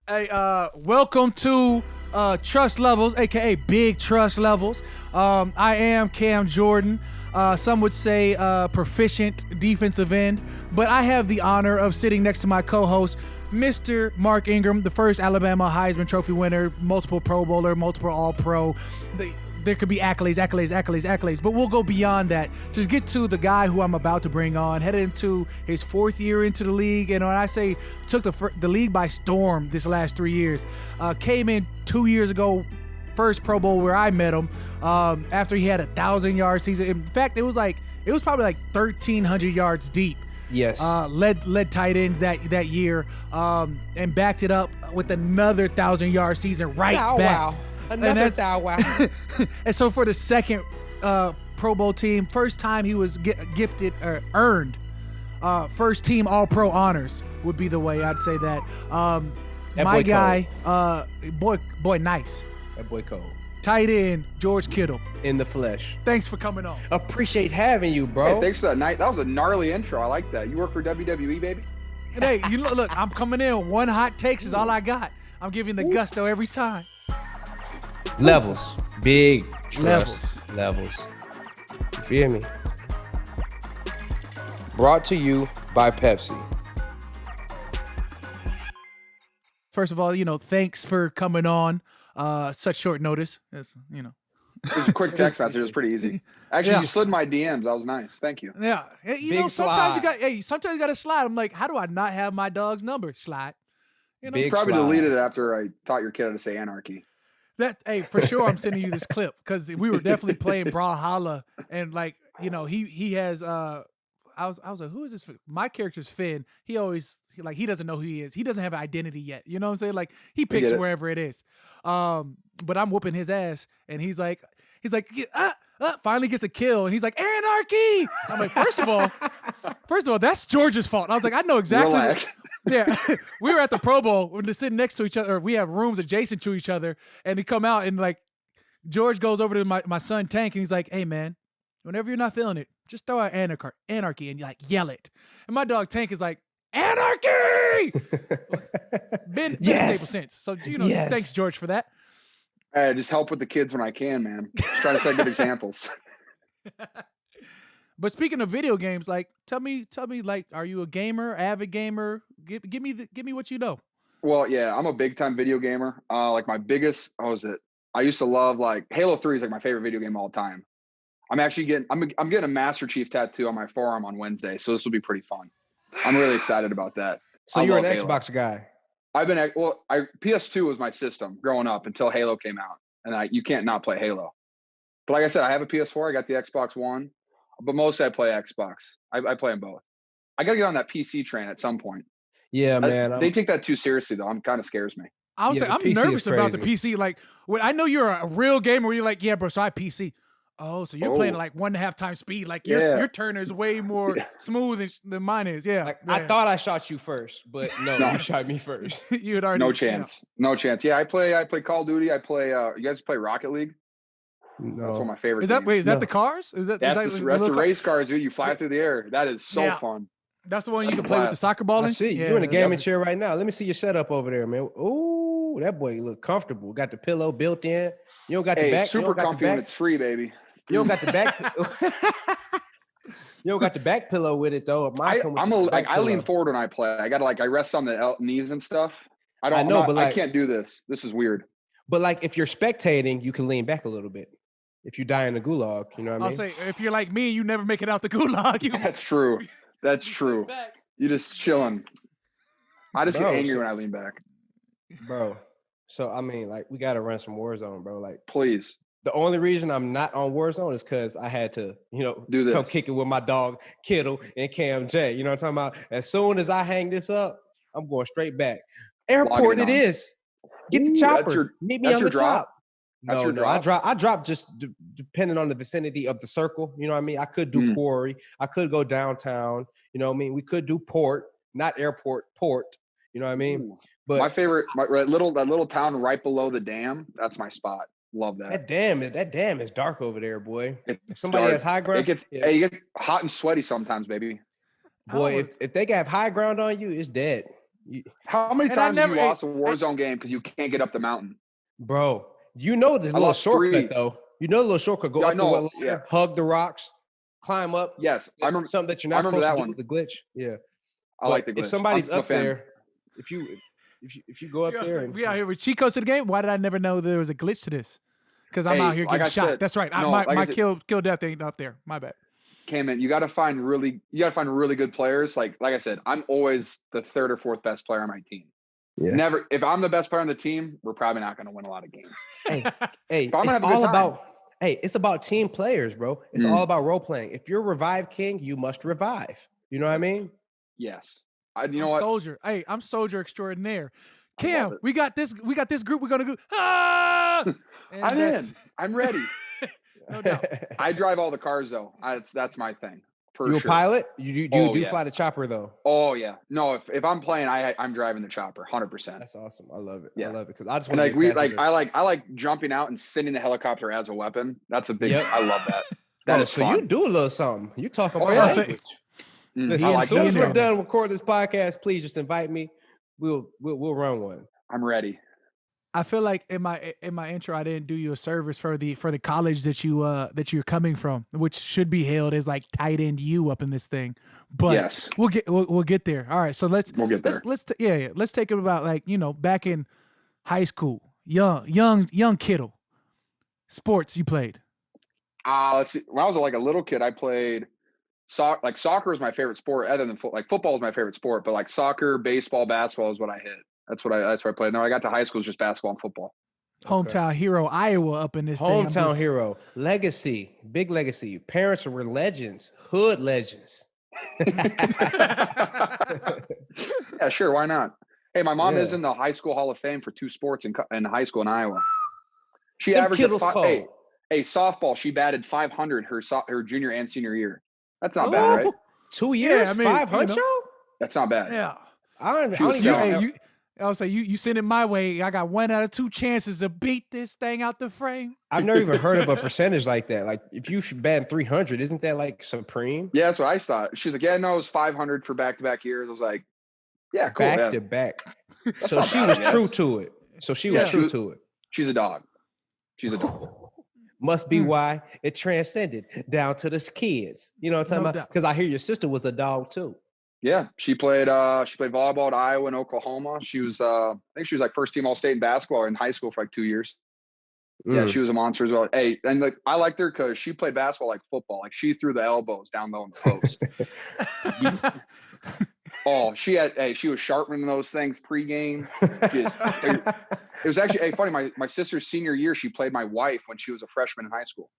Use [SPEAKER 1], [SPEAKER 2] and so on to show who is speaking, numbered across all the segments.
[SPEAKER 1] Hey, welcome to Truss Levelz, aka Big Truss Levelz. I am Cam Jordan. Some would say proficient defensive end, but I have the honor of sitting next to my co-host, Mr. Mark Ingram, the first Alabama Heisman Trophy winner, multiple Pro Bowler, multiple All-Pro. There could be accolades, but we'll go beyond that to get to the guy who I'm about to bring on, headed into his fourth year into the league. And when I say took the league by storm this last 3 years, came in 2 years ago, first Pro Bowl where I met him, after he had 1,000-yard season. In fact, it was probably like 1,300 yards deep.
[SPEAKER 2] Yes.
[SPEAKER 1] Led tight ends that year, and backed it up with another 1,000-yard season back.
[SPEAKER 2] Wow. Another wow.
[SPEAKER 1] And so for the second Pro Bowl team, first time he was gifted or earned first team All-Pro honors would be the way I'd say that. My guy, boy, nice.
[SPEAKER 2] That boy cold.
[SPEAKER 1] Tight end George Kittle.
[SPEAKER 2] In the flesh.
[SPEAKER 1] Thanks for coming on.
[SPEAKER 2] Appreciate having you, bro.
[SPEAKER 3] Hey, thanks for that night. That was a gnarly intro. I like that. You work for WWE, baby?
[SPEAKER 1] Hey, you look, I'm coming in. One hot takes is all I got. I'm giving the gusto every time.
[SPEAKER 2] Levelz. Big trust. Levelz. You feel me? Brought to you by Pepsi.
[SPEAKER 1] First of all, thanks for coming on. Such short notice.
[SPEAKER 3] It was a quick text message. It was pretty easy. Actually, You slid my DMs. That was nice. Thank you.
[SPEAKER 1] Yeah. Sometimes you got to slide. I'm like, how do I not have my dog's number? Slide.
[SPEAKER 3] You probably deleted it after I taught your kid how to say anarchy.
[SPEAKER 1] For sure, I'm sending you this clip because we were definitely playing Brawlhalla, and he has I was like, who is this? My character's Finn. He doesn't know who he is. He doesn't have an identity yet. You know what I'm saying? Like he picks wherever it is. But I'm whooping his ass, and he's like, finally gets a kill, and he's like, anarchy. I'm like, first of all, that's George's fault. I was like, I know exactly.
[SPEAKER 3] Relax.
[SPEAKER 1] Yeah, we were at the Pro Bowl. We're sitting next to each other. We have rooms adjacent to each other, and he come out and George goes over to my son Tank, and he's like, "Hey man, whenever you're not feeling it, just throw out anarchy and yell it." And my dog Tank is like, "Anarchy!" been stable since. So thanks George for that.
[SPEAKER 3] I just help with the kids when I can, man. Just try to set good examples.
[SPEAKER 1] But speaking of video games, tell me, are you a gamer, avid gamer? Give me what you know.
[SPEAKER 3] Well, yeah, I'm a big time video gamer. My biggest, I used to love Halo 3 is my favorite video game of all time. I'm actually getting a Master Chief tattoo on my forearm on Wednesday, so this will be pretty fun. I'm really excited about that.
[SPEAKER 2] So you're an Xbox guy.
[SPEAKER 3] PS2 was my system growing up until Halo came out, and you can't not play Halo. But like I said, I have a PS4. I got the Xbox One. But mostly I play Xbox. I play them both. I got to get on that PC train at some point.
[SPEAKER 2] Yeah, man.
[SPEAKER 3] They take that too seriously, though. Kind of scares me.
[SPEAKER 1] I'm nervous about the PC. When I know you're a real gamer, where you're like, yeah, bro, so I paying Oh, so you're playing at 1.5 times speed. Your turn is way more smooth than mine is. Yeah.
[SPEAKER 2] I thought I shot you first, but no, you shot me first.
[SPEAKER 1] You had already.
[SPEAKER 3] No chance. Yeah. No chance. Yeah, I play Call of Duty. I play. You guys play Rocket League?
[SPEAKER 2] No.
[SPEAKER 3] That's one of my favorite.
[SPEAKER 1] Is that the cars? That's
[SPEAKER 3] the race cars, dude. You fly through the air. That is so fun.
[SPEAKER 1] That's the one you can play with the soccer ball.
[SPEAKER 2] I see. You're in a gaming chair right now. Let me see your setup over there, man. Ooh, that boy look comfortable. Got the pillow built in. You don't got the back.
[SPEAKER 3] Super comfy when it's free, baby.
[SPEAKER 2] You don't got the back. You don't got the back pillow with it though.
[SPEAKER 3] I lean forward when I play. I gotta I rest on the knees and stuff. I can't do this. This is weird.
[SPEAKER 2] But if you're spectating, you can lean back a little bit. If you die in the gulag, you know what I mean?
[SPEAKER 1] I'll say, if you're like me, you never make it out the gulag.
[SPEAKER 3] That's true. That's true. You just chilling. I just get angry when I lean back.
[SPEAKER 2] Bro. So, we got to run some Warzone, bro.
[SPEAKER 3] Please.
[SPEAKER 2] The only reason I'm not on Warzone is because I had to,
[SPEAKER 3] do this.
[SPEAKER 2] Come kick it with my dog, Kittle, and Cam J. You know what I'm talking about? As soon as I hang this up, I'm going straight back. Airport it is. Get the chopper. Meet me on the top. No, I drop just depending on the vicinity of the circle. You know what I mean? I could do Quarry. I could go downtown. You know what I mean? We could do Port, not airport, Port. You know what I mean?
[SPEAKER 3] Ooh. But my favorite, that little town right below the dam. That's my spot. Love that. That dam is dark over there, boy. If somebody has high ground. You get hot and sweaty sometimes, baby.
[SPEAKER 2] Boy, if they got high ground on you, it's dead.
[SPEAKER 3] How many times have you lost a Warzone game because you can't get up the mountain?
[SPEAKER 4] Bro, you know the little shortcut, though. You know the little shortcut. Go up the wet ladder, hug the rocks, climb up.
[SPEAKER 3] Yes, I remember
[SPEAKER 4] something that you're not supposed to do with the glitch. Yeah,
[SPEAKER 3] I like the glitch.
[SPEAKER 4] If somebody's up there, if you go up there,
[SPEAKER 1] we out here with cheat codes to the game. Why did I never know there was a glitch to this? Because I'm out here getting shot. That's right. My kill death ain't up there. My bad.
[SPEAKER 3] Cameron, you got to find really good players. Like I said, I'm always the third or fourth best player on my team. Yeah. Never. If I'm the best player on the team, we're probably not going to win a lot of games.
[SPEAKER 4] Hey, it's about team players, bro. It's all about role playing. If you're Revive King, you must revive. You know what I mean?
[SPEAKER 3] Yes. You know what?
[SPEAKER 1] Soldier. Hey, I'm soldier extraordinaire. Cam, we got this group. We're gonna go. Ah!
[SPEAKER 3] I'm in. I'm ready. No doubt. I drive all the cars though. That's my thing.
[SPEAKER 4] You a pilot? You do fly the chopper though?
[SPEAKER 3] Oh yeah. No, if I'm playing, I'm driving the chopper, 100%.
[SPEAKER 4] That's awesome. I love it. Yeah. I love it because I just
[SPEAKER 3] want to. I like jumping out and sitting the helicopter as a weapon. That's a big. Yep. I love that. That is fun.
[SPEAKER 4] You do a little something. You talk about language. Listen, as soon as we're done recording this podcast, please just invite me. We'll run one.
[SPEAKER 3] I'm ready.
[SPEAKER 1] I feel like in my intro I didn't do you a service for the college that you're coming from, which should be hailed as like tight end U up in this thing. But yes. we'll get there. All right, so let's take it about like, back in high school, young Kittle. Sports you played.
[SPEAKER 3] Let's see. When I was like a little kid, I played soccer. Like soccer is my favorite sport, other than football is my favorite sport. But like soccer, baseball, basketball is what I hit. That's what I played. Then when I got to high school, it was just basketball and football.
[SPEAKER 1] Hometown hero, Iowa up in this
[SPEAKER 4] Hometown hero. Legacy. Big legacy. Parents were legends. Hood legends.
[SPEAKER 3] Yeah, sure. Why not? Hey, my mom is in the high school Hall of Fame for 2 sports in high school in Iowa. She averaged softball. She batted 500 her junior and senior year. That's not bad, right?
[SPEAKER 4] 2 years, 500.
[SPEAKER 3] That's not bad.
[SPEAKER 1] Yeah.
[SPEAKER 4] I'll
[SPEAKER 1] say you send it my way. I got 1 out of 2 chances to beat this thing out the frame.
[SPEAKER 4] I've never even heard of a percentage like that. Like if you should bat 300, isn't that like supreme?
[SPEAKER 3] Yeah, that's what I thought. She's like, yeah, no, it was 500 for back-to-back years. I was like, yeah, cool.
[SPEAKER 4] Back to back. So she was true to it. She's a dog. She's a dog. Must be why it transcended down to the kids. You know what I'm talking about? Because I hear your sister was a dog too.
[SPEAKER 3] Yeah, she played volleyball at Iowa and Oklahoma. She was I think she was like first team All-State in basketball in high school for like 2 years. Yeah, she was a monster as well. Hey, and like I liked her because she played basketball like football. Like she threw the elbows down low in the post. She was sharpening those things pregame. It was actually funny. My sister's senior year, she played my wife when she was a freshman in high school.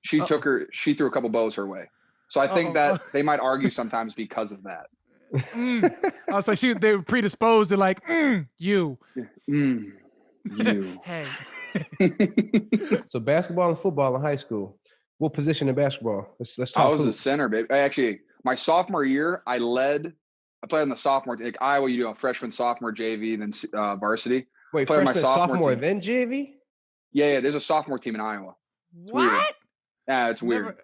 [SPEAKER 3] She threw a couple bows her way. So I think that they might argue sometimes because of that.
[SPEAKER 1] I was like, they were predisposed to like, you.
[SPEAKER 3] You.
[SPEAKER 1] Hey.
[SPEAKER 3] So
[SPEAKER 4] basketball and football in high school. What position in basketball? Let's talk.
[SPEAKER 3] I was a center, baby. Actually, my sophomore year, I played in the sophomore. Like Iowa, you do a freshman, sophomore, JV, then varsity.
[SPEAKER 4] Wait, freshman, sophomore, then JV?
[SPEAKER 3] Yeah. There's a sophomore team in Iowa.
[SPEAKER 1] What?
[SPEAKER 3] Yeah, it's weird.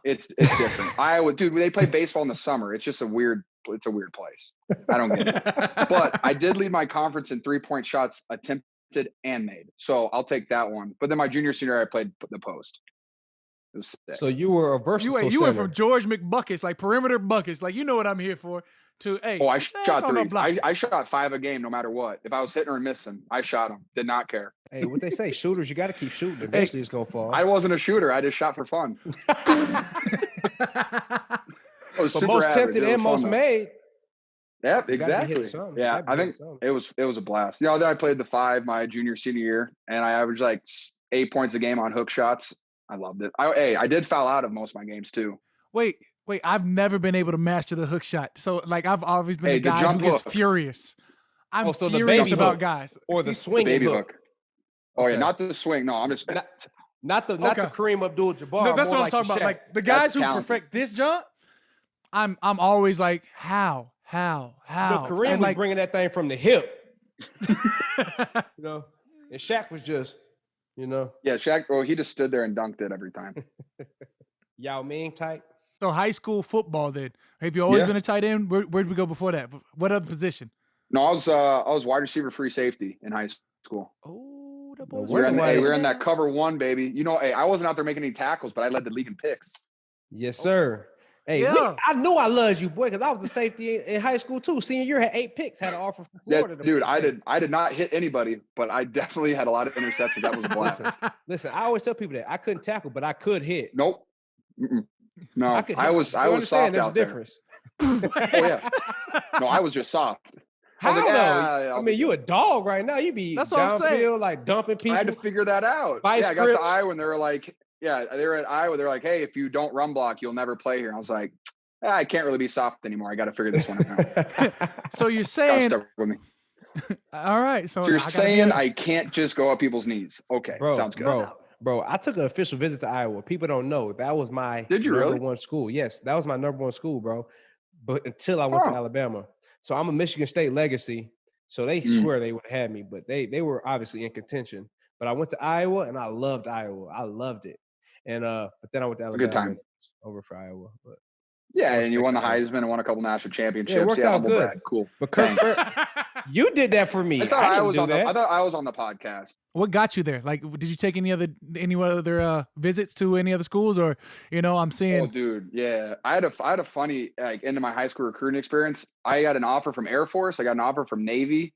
[SPEAKER 3] It's different. Iowa, dude, they play baseball in the summer. It's just a weird place. I don't get it. But I did lead my conference in 3-point shots attempted and made. So I'll take that one. But then my junior, senior, I played the post. It was sick.
[SPEAKER 4] So you were a versatile
[SPEAKER 1] You went from George McBuckets, like perimeter buckets, like you know what I'm here for, to
[SPEAKER 3] I shot threes. I shot 5 a game no matter what. If I was hitting or missing, I shot them. Did not care.
[SPEAKER 4] Hey, what they say, shooters, you got to keep shooting. Eventually it's going to fall.
[SPEAKER 3] I wasn't a shooter. I just shot for fun.
[SPEAKER 4] But most tempted and most made.
[SPEAKER 3] Yep, exactly. Yeah, I think it was a blast. Then I played the 5 my junior, senior year, and I averaged like 8 points a game on hook shots. I loved it. I did foul out of most of my games too.
[SPEAKER 1] Wait, I've never been able to master the hook shot. So like I've always been a guy who gets furious. I'm furious about guys.
[SPEAKER 4] Or the swing
[SPEAKER 3] baby hook. Oh yeah, not the swing. No, I'm just
[SPEAKER 4] not the Kareem Abdul-Jabbar.
[SPEAKER 1] No, that's what I'm talking about. Like the guys who perfect this jump, I'm always like, how?
[SPEAKER 4] No, Kareem was bringing that thing from the hip. And Shaq was just,
[SPEAKER 3] Yeah, Shaq. Well, he just stood there and dunked it every time.
[SPEAKER 4] Yao Ming type.
[SPEAKER 1] So high school football then. Have you always been a tight end? Where'd we go before that? What other position?
[SPEAKER 3] No, I was wide receiver, free safety in high school.
[SPEAKER 1] Oh, the boys.
[SPEAKER 3] We're in that cover one, baby. You know, hey, I wasn't out there making any tackles, but I led the league in picks.
[SPEAKER 4] Yes, sir. Hey, I knew I loved you, boy, because I was a safety in high school too. Senior year, had 8 picks, had an offer from Florida.
[SPEAKER 3] Yeah, dude, I did not hit anybody, but I definitely had a lot of interceptions. That was a blast.
[SPEAKER 4] Listen, I always tell people that I couldn't tackle, but I could hit.
[SPEAKER 3] Nope. No, I was soft out there. Oh yeah. No, I was just soft.
[SPEAKER 4] How though? I mean, you a dog right now. You be downfield, like dumping people.
[SPEAKER 3] I had to figure that out. I got to Iowa and they were like, they were at Iowa. They're like, hey, if you don't run block, you'll never play here. And I was like, I can't really be soft anymore. I got to figure this one out.
[SPEAKER 1] So you're saying,
[SPEAKER 3] with me.
[SPEAKER 1] All right. So
[SPEAKER 3] you're saying I can't just go up people's knees. Okay.
[SPEAKER 4] Bro,
[SPEAKER 3] sounds good.
[SPEAKER 4] Bro, I took an official visit to Iowa. People don't know that was my number one school. Yes, that was my number one school, bro. But until I went to Alabama. So I'm a Michigan State legacy. So they swear they would have had me, but they were obviously in contention. But I went to Iowa and I loved Iowa. I loved it. And but then I went to Alabama.
[SPEAKER 3] Good time.
[SPEAKER 4] Over for Iowa. But
[SPEAKER 3] and you won the Heisman and won a couple national championships.
[SPEAKER 4] It worked out good.
[SPEAKER 3] Cool.
[SPEAKER 4] But you did that for me.
[SPEAKER 3] I thought I was on the podcast.
[SPEAKER 1] What got you there? Like, did you take any other visits to any other schools, or I'm seeing?
[SPEAKER 3] Oh, dude, yeah. I had a funny into my high school recruiting experience. I got an offer from Air Force. I got an offer from Navy.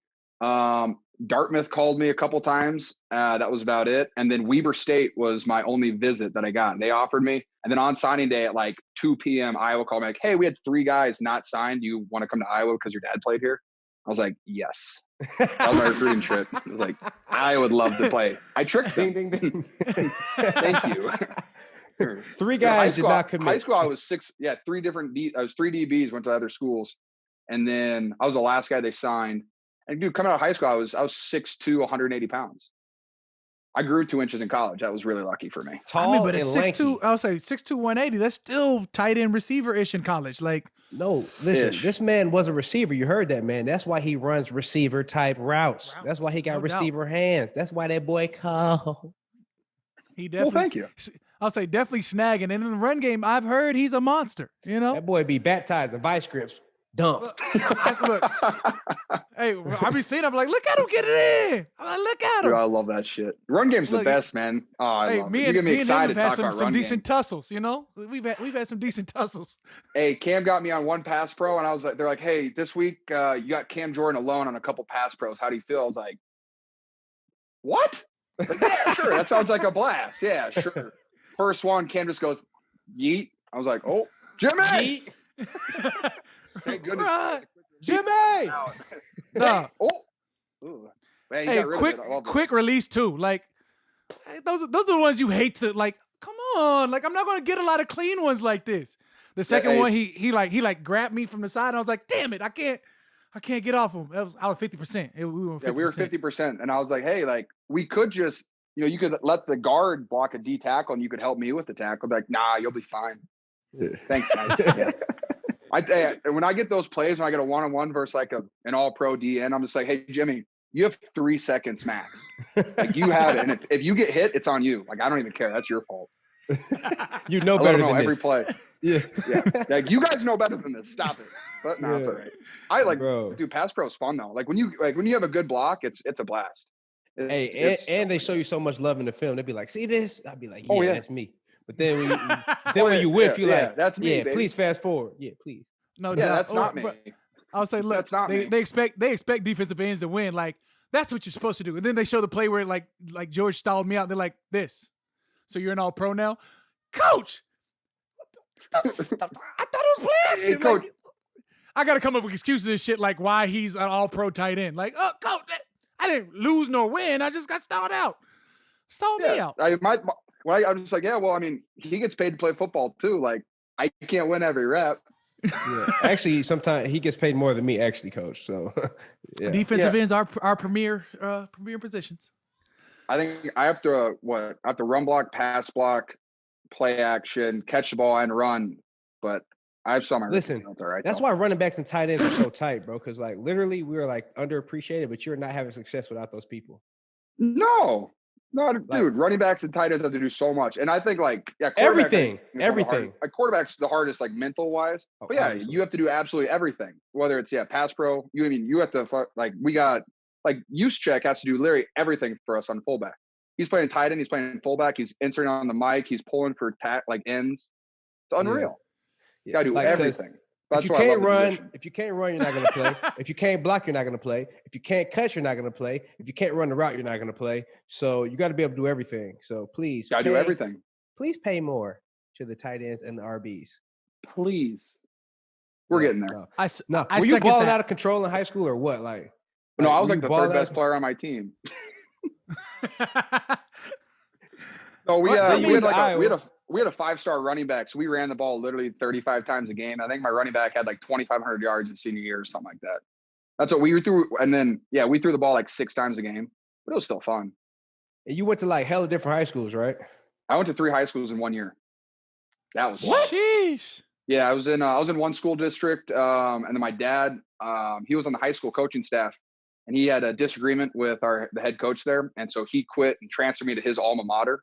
[SPEAKER 3] Dartmouth called me a couple times. That was about it. And then Weber State was my only visit that I got. They offered me. And then on signing day at like 2 p.m., Iowa called me like, hey, we had 3 guys not signed. Do you want to come to Iowa because your dad played here? I was like, yes. That was my recruiting trip. I was like, I would love to play. I tricked them.
[SPEAKER 4] Ding, ding, ding.
[SPEAKER 3] Thank you.
[SPEAKER 4] 3 guys did not commit.
[SPEAKER 3] High school, I was 6. Yeah, 3 DBs, went to other schools. And then I was the last guy they signed. And dude, coming out of high school, I was 6'2", 180 pounds. I grew 2 inches in college. That was really lucky for me.
[SPEAKER 1] Tall, but at 6'2", I would say 6'2", 180. That's still tight end receiver-ish in college. Like,
[SPEAKER 4] no, listen, this man was a receiver. You heard that, man. That's why he runs receiver type routes. That's why he got receiver hands. That's why that boy cold.
[SPEAKER 1] He definitely.
[SPEAKER 3] Well, thank you.
[SPEAKER 1] I'll say definitely snagging. And in the run game, I've heard he's a monster.
[SPEAKER 4] That boy be baptized in vice grips. Dump.
[SPEAKER 1] Look, hey, I be seeing. I'm like, look at him get it in. I'm like, look at him.
[SPEAKER 3] Dude, I love that shit. Run game's the best, man. Oh, I love it. You get me excited to talk about
[SPEAKER 1] some decent tussles. We've had some decent tussles.
[SPEAKER 3] Hey, Cam got me on one pass pro, and I was like, they're like, hey, this week you got Cam Jordan alone on a couple pass pros. How do you feel? I was like, what? Like, yeah, sure. That sounds like a blast. Yeah, sure. First one, Cam just goes, yeet. I was like, oh, Jimmy. Thank goodness.
[SPEAKER 1] Right.
[SPEAKER 4] Jimmy.
[SPEAKER 1] No.
[SPEAKER 3] Ooh. Man,
[SPEAKER 1] hey, quick release too. Like, those are the ones you hate to, like, come on. Like, I'm not going to get a lot of clean ones like this. The second one, he grabbed me from the side and I was like, damn it, I can't get off him. I was 50%. We were 50%.
[SPEAKER 3] We were 50%. And I was like, hey, like, we could just, you could let the guard block a D tackle and you could help me with the tackle. Like, nah, you'll be fine. Thanks, guys. Yeah. When I get those plays, when I get a one-on-one versus like an all-pro DN, I'm just like, hey, Jimmy, you have 3 seconds max. Like, you have it. And if you get hit, it's on you. Like, I don't even care. That's your fault.
[SPEAKER 4] You know better than
[SPEAKER 3] every
[SPEAKER 4] this.
[SPEAKER 3] play.
[SPEAKER 4] Yeah.
[SPEAKER 3] Like, you guys know better than this. Stop it. But no, it's all right. Dude, pass pro is fun though. Like when you have a good block, it's a blast.
[SPEAKER 4] And they show you so much love in the film. They'd be like, see this? I'd be like, yeah, that's me. But then when you whiff, you're like,
[SPEAKER 3] that's me.
[SPEAKER 4] Yeah, baby. Please fast forward. Yeah, please.
[SPEAKER 1] No,
[SPEAKER 3] that's not me.
[SPEAKER 1] I would say, look,
[SPEAKER 3] that's not me.
[SPEAKER 1] They expect defensive ends to win. Like, that's what you're supposed to do. And then they show the play where like George stalled me out. They're like, this. So you're an all pro now? Coach! I thought it was play action. Hey, Coach. Like, I got to come up with excuses and shit like why he's an all pro tight end. Like, oh, Coach, I didn't lose nor win. I just got stalled out. Stalled me out.
[SPEAKER 3] I'm just like, yeah, well, I mean, he gets paid to play football too. Like, I can't win every rep.
[SPEAKER 4] Yeah. Actually, sometimes he gets paid more than me, actually, Coach. So,
[SPEAKER 1] defensive ends are our premier positions.
[SPEAKER 3] I think I have to run block, pass block, play action, catch the ball, and run. But I have some.
[SPEAKER 4] Listen, that's why running backs and tight ends are so tight, bro. Because like literally, we are like underappreciated, but you're not having success without those people.
[SPEAKER 3] No, No, dude, running backs and tight ends have to do so much. And I think
[SPEAKER 4] everything.
[SPEAKER 3] Quarterback's the hardest, mental wise. But yeah, honestly, you have to do absolutely everything. Whether it's pass pro, you have to we got Juszczyk has to do literally everything for us on fullback. He's playing tight end, he's playing fullback, he's inserting on the mic, he's pulling for ends. It's unreal. You gotta do everything.
[SPEAKER 4] If you can't run, you're not going to play. If you can't block, you're not going to play. If you can't catch, you're not going to play. If you can't run the route, you're not going to play. So you got to be able to do everything. So please,
[SPEAKER 3] do everything.
[SPEAKER 4] Please pay more to the tight ends and the RBs.
[SPEAKER 3] Please, we're getting there.
[SPEAKER 4] Were you balling out of control in high school or what?
[SPEAKER 3] No, I was the third best player on my team. No, we had a 5-star running back, so we ran the ball literally 35 times a game. I think my running back had 2,500 yards in senior year or something like that. That's what we threw. And then, we threw the ball 6 times a game, but it was still fun.
[SPEAKER 4] And you went to hella different high schools, right?
[SPEAKER 3] I went to 3 high schools in 1 year. That was
[SPEAKER 1] what? Sheesh.
[SPEAKER 3] Yeah, I was in one school district, and then my dad, he was on the high school coaching staff, and he had a disagreement with the head coach there, and so he quit and transferred me to his alma mater.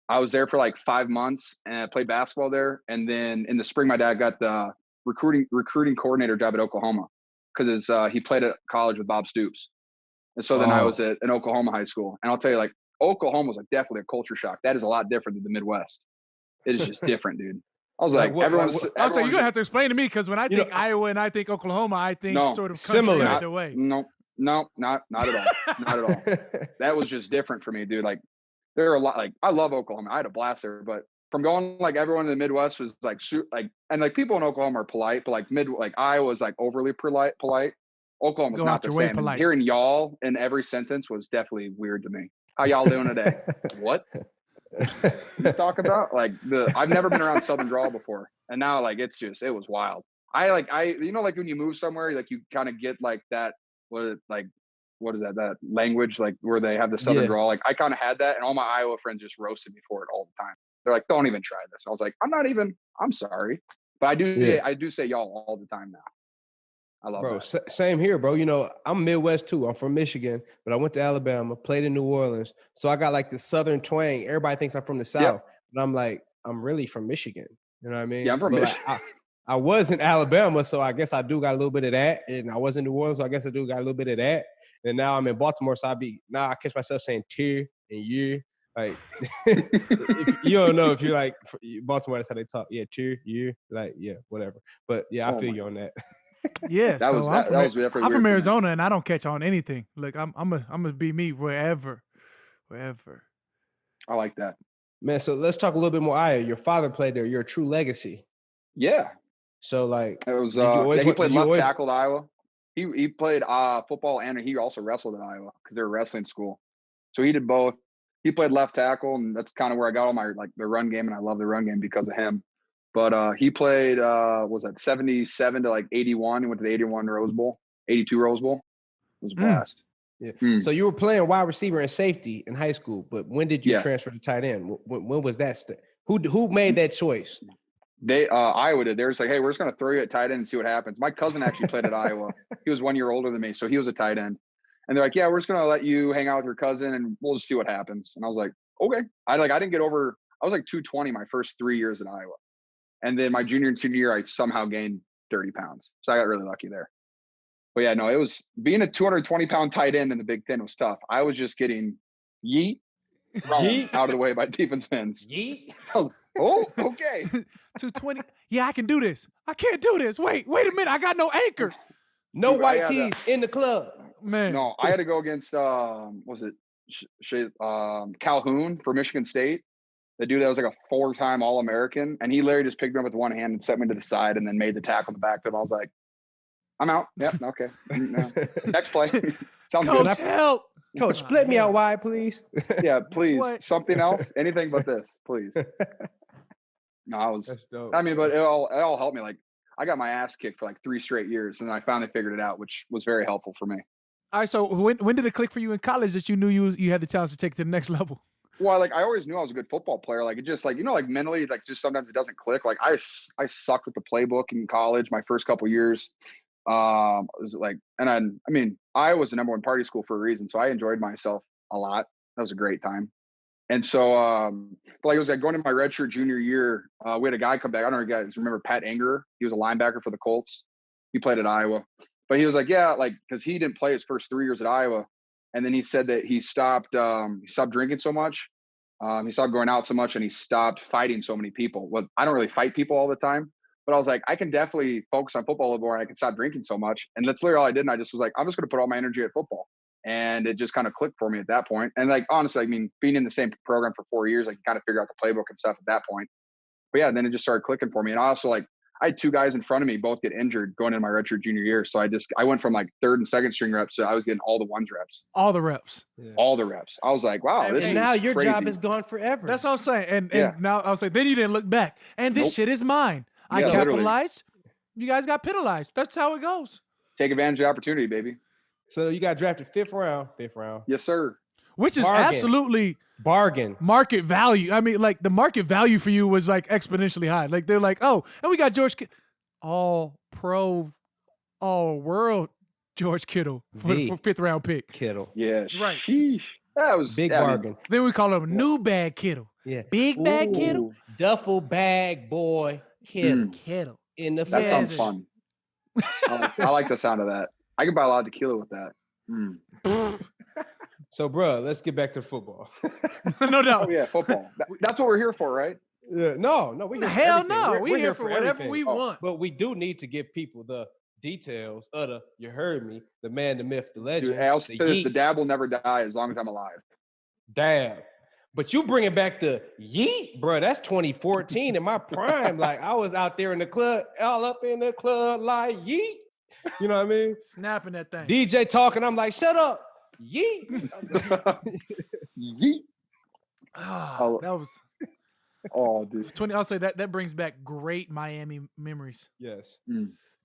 [SPEAKER 3] I was there for 5 months and I played basketball there. And then in the spring, my dad got the recruiting coordinator job at Oklahoma because he played at college with Bob Stoops. And so then I was at an Oklahoma high school. And I'll tell you, Oklahoma was definitely a culture shock. That is a lot different than the Midwest. It is just different, dude. I was you're
[SPEAKER 1] going to have to explain to me because when I think Iowa and I think Oklahoma, I think sort of
[SPEAKER 4] similar
[SPEAKER 1] either way.
[SPEAKER 3] No, not at all. Not at all. That was just different for me, dude. There are a lot, I love Oklahoma. I had a blast there, but from going, everyone in the Midwest was and people in Oklahoma are polite, but Iowa's overly polite. Oklahoma's not the same. And hearing y'all in every sentence was definitely weird to me. How y'all doing today? What? You talk about I've never been around Southern drawl before. And now it was wild. When you move somewhere, you kind of get that, what is that language where they have the Southern drawl? I kind of had that, and all my Iowa friends just roasted me for it all the time. They're don't even try this. I was I'm sorry, but I do say y'all all the time now. I love that.
[SPEAKER 4] Same here, bro. I'm Midwest too. I'm from Michigan, but I went to Alabama, played in New Orleans, so I got the Southern twang. Everybody thinks I'm from the South, but I'm really from Michigan. You know what I mean?
[SPEAKER 3] Yeah, I'm from Michigan.
[SPEAKER 4] I was in Alabama, so I guess I do got a little bit of that, and I was in New Orleans, so I guess I do got a little bit of that. And now I'm in Baltimore, so I catch myself saying tier and year. You don't know if you're Baltimore, that's how they talk. Yeah, tier, year, whatever. But yeah, I feel you on that.
[SPEAKER 1] Yeah, I'm from Arizona, and I don't catch on anything. I'm gonna be me wherever.
[SPEAKER 3] I like that,
[SPEAKER 4] man. So let's talk a little bit more. Your father played there. You're a true legacy.
[SPEAKER 3] Yeah.
[SPEAKER 4] So
[SPEAKER 3] it was. He played left tackle at Iowa. He played football and he also wrestled at Iowa because they're a wrestling school. So he did both. He played left tackle, and that's kind of where I got all my the run game, and I love the run game because of him. But he played 77 to 81. He went to the 81 Rose Bowl, 82 Rose Bowl. It was a blast.
[SPEAKER 4] Yeah. So you were playing wide receiver and safety in high school, but when did you transfer to tight end? When was that? Who made that choice?
[SPEAKER 3] Iowa did. They were hey, we're just going to throw you at tight end and see what happens. My cousin actually played at Iowa. He was 1 year older than me, so he was a tight end. And they're yeah, we're just going to let you hang out with your cousin and we'll just see what happens. And I was okay. I didn't get over. I was 220 my first 3 years in Iowa, and then my junior and senior year, I somehow gained 30 pounds. So I got really lucky there. But yeah, no, it was being a 220-pound tight end in the Big Ten was tough. I was just getting yeet out of the way by defense ends.
[SPEAKER 4] Yeet.
[SPEAKER 3] I was, oh, okay.
[SPEAKER 1] 220. Yeah, I can do this. I can't do this. Wait a minute. I got no anchor.
[SPEAKER 4] No white tees in the club.
[SPEAKER 1] Man.
[SPEAKER 3] No, I had to go against Calhoun for Michigan State. The dude that was a 4-time All-American, and he literally just picked me up with one hand and set me to the side and then made the tackle in the backfield. I was I'm out. Yep, okay. No. Next play. Sounds
[SPEAKER 1] Coach,
[SPEAKER 3] good.
[SPEAKER 1] Help.
[SPEAKER 4] Coach, split me out wide, please.
[SPEAKER 3] Yeah, please.
[SPEAKER 1] What?
[SPEAKER 3] Something else. Anything but this, please. No,
[SPEAKER 4] That's dope.
[SPEAKER 3] I mean, but it all helped me. I got my ass kicked for 3 straight years, and I finally figured it out, which was very helpful for me.
[SPEAKER 1] All right, so when did it click for you in college that you knew you had the chance to take it to the next level?
[SPEAKER 3] Well, I always knew I was a good football player. It just mentally, just sometimes it doesn't click. I sucked with the playbook in college my first couple years. It was I was the #1 party school for a reason, so I enjoyed myself a lot. That was a great time. And so, like it was like going into my redshirt junior year, we had a guy come back. I don't know if you guys remember Pat Anger. He was a linebacker for the Colts. He played at Iowa. But he was like, yeah, like, because he didn't play his first 3 years at Iowa. And then he said that he stopped drinking so much. He stopped going out so much, and he stopped fighting so many people. Well, I don't really fight people all the time, but I was like, I can definitely focus on football a little more, and I can stop drinking so much. And that's literally all I did. And I just was like, I'm just going to put all my energy at football. And it just kind of clicked for me at that point. And like, honestly, I mean, being in the same program for 4 years, I can kind of figure out the playbook and stuff at that point. But yeah, then it just started clicking for me. And I also I had 2 guys in front of me both get injured going into my redshirt junior year. So I went from like 3rd and 2nd string reps to I was getting all the 1s reps.
[SPEAKER 1] All the reps.
[SPEAKER 3] Yeah. All the reps. I was like, wow, this is
[SPEAKER 4] now your
[SPEAKER 3] crazy.
[SPEAKER 4] job is gone forever.
[SPEAKER 1] That's what I'm saying. And now I was like, then you didn't look back. And this shit is mine. I capitalized. Literally. You guys got penalized. That's how it goes.
[SPEAKER 3] Take advantage of the opportunity, baby.
[SPEAKER 4] So you got drafted 5th round.
[SPEAKER 3] Yes, sir.
[SPEAKER 1] Which is absolutely
[SPEAKER 4] bargain
[SPEAKER 1] market value. I mean, like the market value for you was like exponentially high. Like they're like, oh, and we got George all pro, all world George Kittle for 5th round pick.
[SPEAKER 4] Kittle.
[SPEAKER 3] Yeah.
[SPEAKER 1] Right.
[SPEAKER 3] Sheesh. That was
[SPEAKER 4] big bargain.
[SPEAKER 1] Then we call him new bag Kittle.
[SPEAKER 4] Yeah.
[SPEAKER 1] Big bag Kittle.
[SPEAKER 4] Duffel bag boy Kittle.
[SPEAKER 1] Kittle.
[SPEAKER 3] In the that sounds fun. I like the sound of that. I could buy a lot of tequila with that.
[SPEAKER 4] So, bro, let's get back to football.
[SPEAKER 1] No doubt.
[SPEAKER 3] Oh, yeah, football. That's what we're here for, right?
[SPEAKER 4] Yeah. No.
[SPEAKER 1] Hell no. We're here for whatever we want.
[SPEAKER 4] But we do need to give people the details of you heard me, the man, the myth, the legend.
[SPEAKER 3] Dude, I'll say this, the dab will never die as long as I'm alive.
[SPEAKER 4] Dab. But you bring it back to Yeeeet, bro. That's 2014 in my prime. Like, I was out there in the club, all up in the club like Yeeeet. You know what I mean?
[SPEAKER 1] Snapping that thing.
[SPEAKER 4] DJ talking, I'm like, shut up. Yeeeet.
[SPEAKER 3] Yeeeet.
[SPEAKER 1] Oh, that was.
[SPEAKER 3] Oh, dude.
[SPEAKER 1] I'll say that brings back great Miami memories.
[SPEAKER 4] Yes.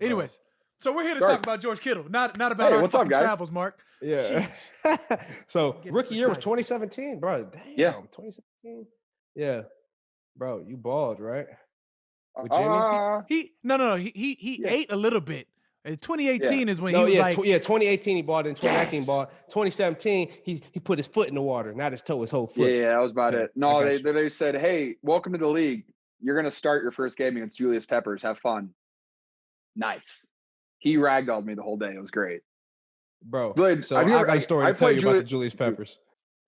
[SPEAKER 1] Anyways, so we're here to talk about George Kittle, not about our
[SPEAKER 3] what's up, guys?
[SPEAKER 1] travels, Mark.
[SPEAKER 4] Yeah. So rookie year was 2017, bro. Damn.
[SPEAKER 3] Yeah.
[SPEAKER 4] 2017. Yeah. Bro, you balled, right? With Jimmy?
[SPEAKER 1] He ate a little bit. 2018 is when he was like...
[SPEAKER 4] 2018 he balled, in 2019 balled. 2017, he put his foot in the water, not his toe, his whole foot.
[SPEAKER 3] Yeah, that was about it. No, they said, hey, welcome to the league. You're going to start your first game against Julius Peppers. Have fun. Nice. He ragdolled me the whole day. It was great.
[SPEAKER 4] Bro, so I got a story to tell you about the Julius Peppers.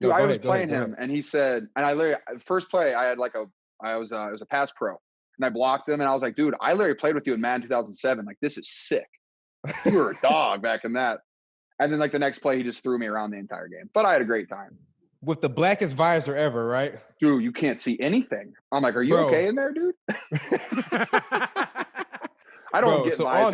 [SPEAKER 3] Dude, I was playing him, and he said, and I literally, first play, I had like it was a pass pro, and I blocked him, and I was like, dude, I literally played with you in Madden 2007. Like, this is sick. You were a dog back in that. And then like the next play, he just threw me around the entire game. But I had a great time.
[SPEAKER 4] With the blackest visor ever, right?
[SPEAKER 3] Dude, you can't see anything. I'm like, are you okay in there, dude? I don't get
[SPEAKER 4] so
[SPEAKER 3] visors,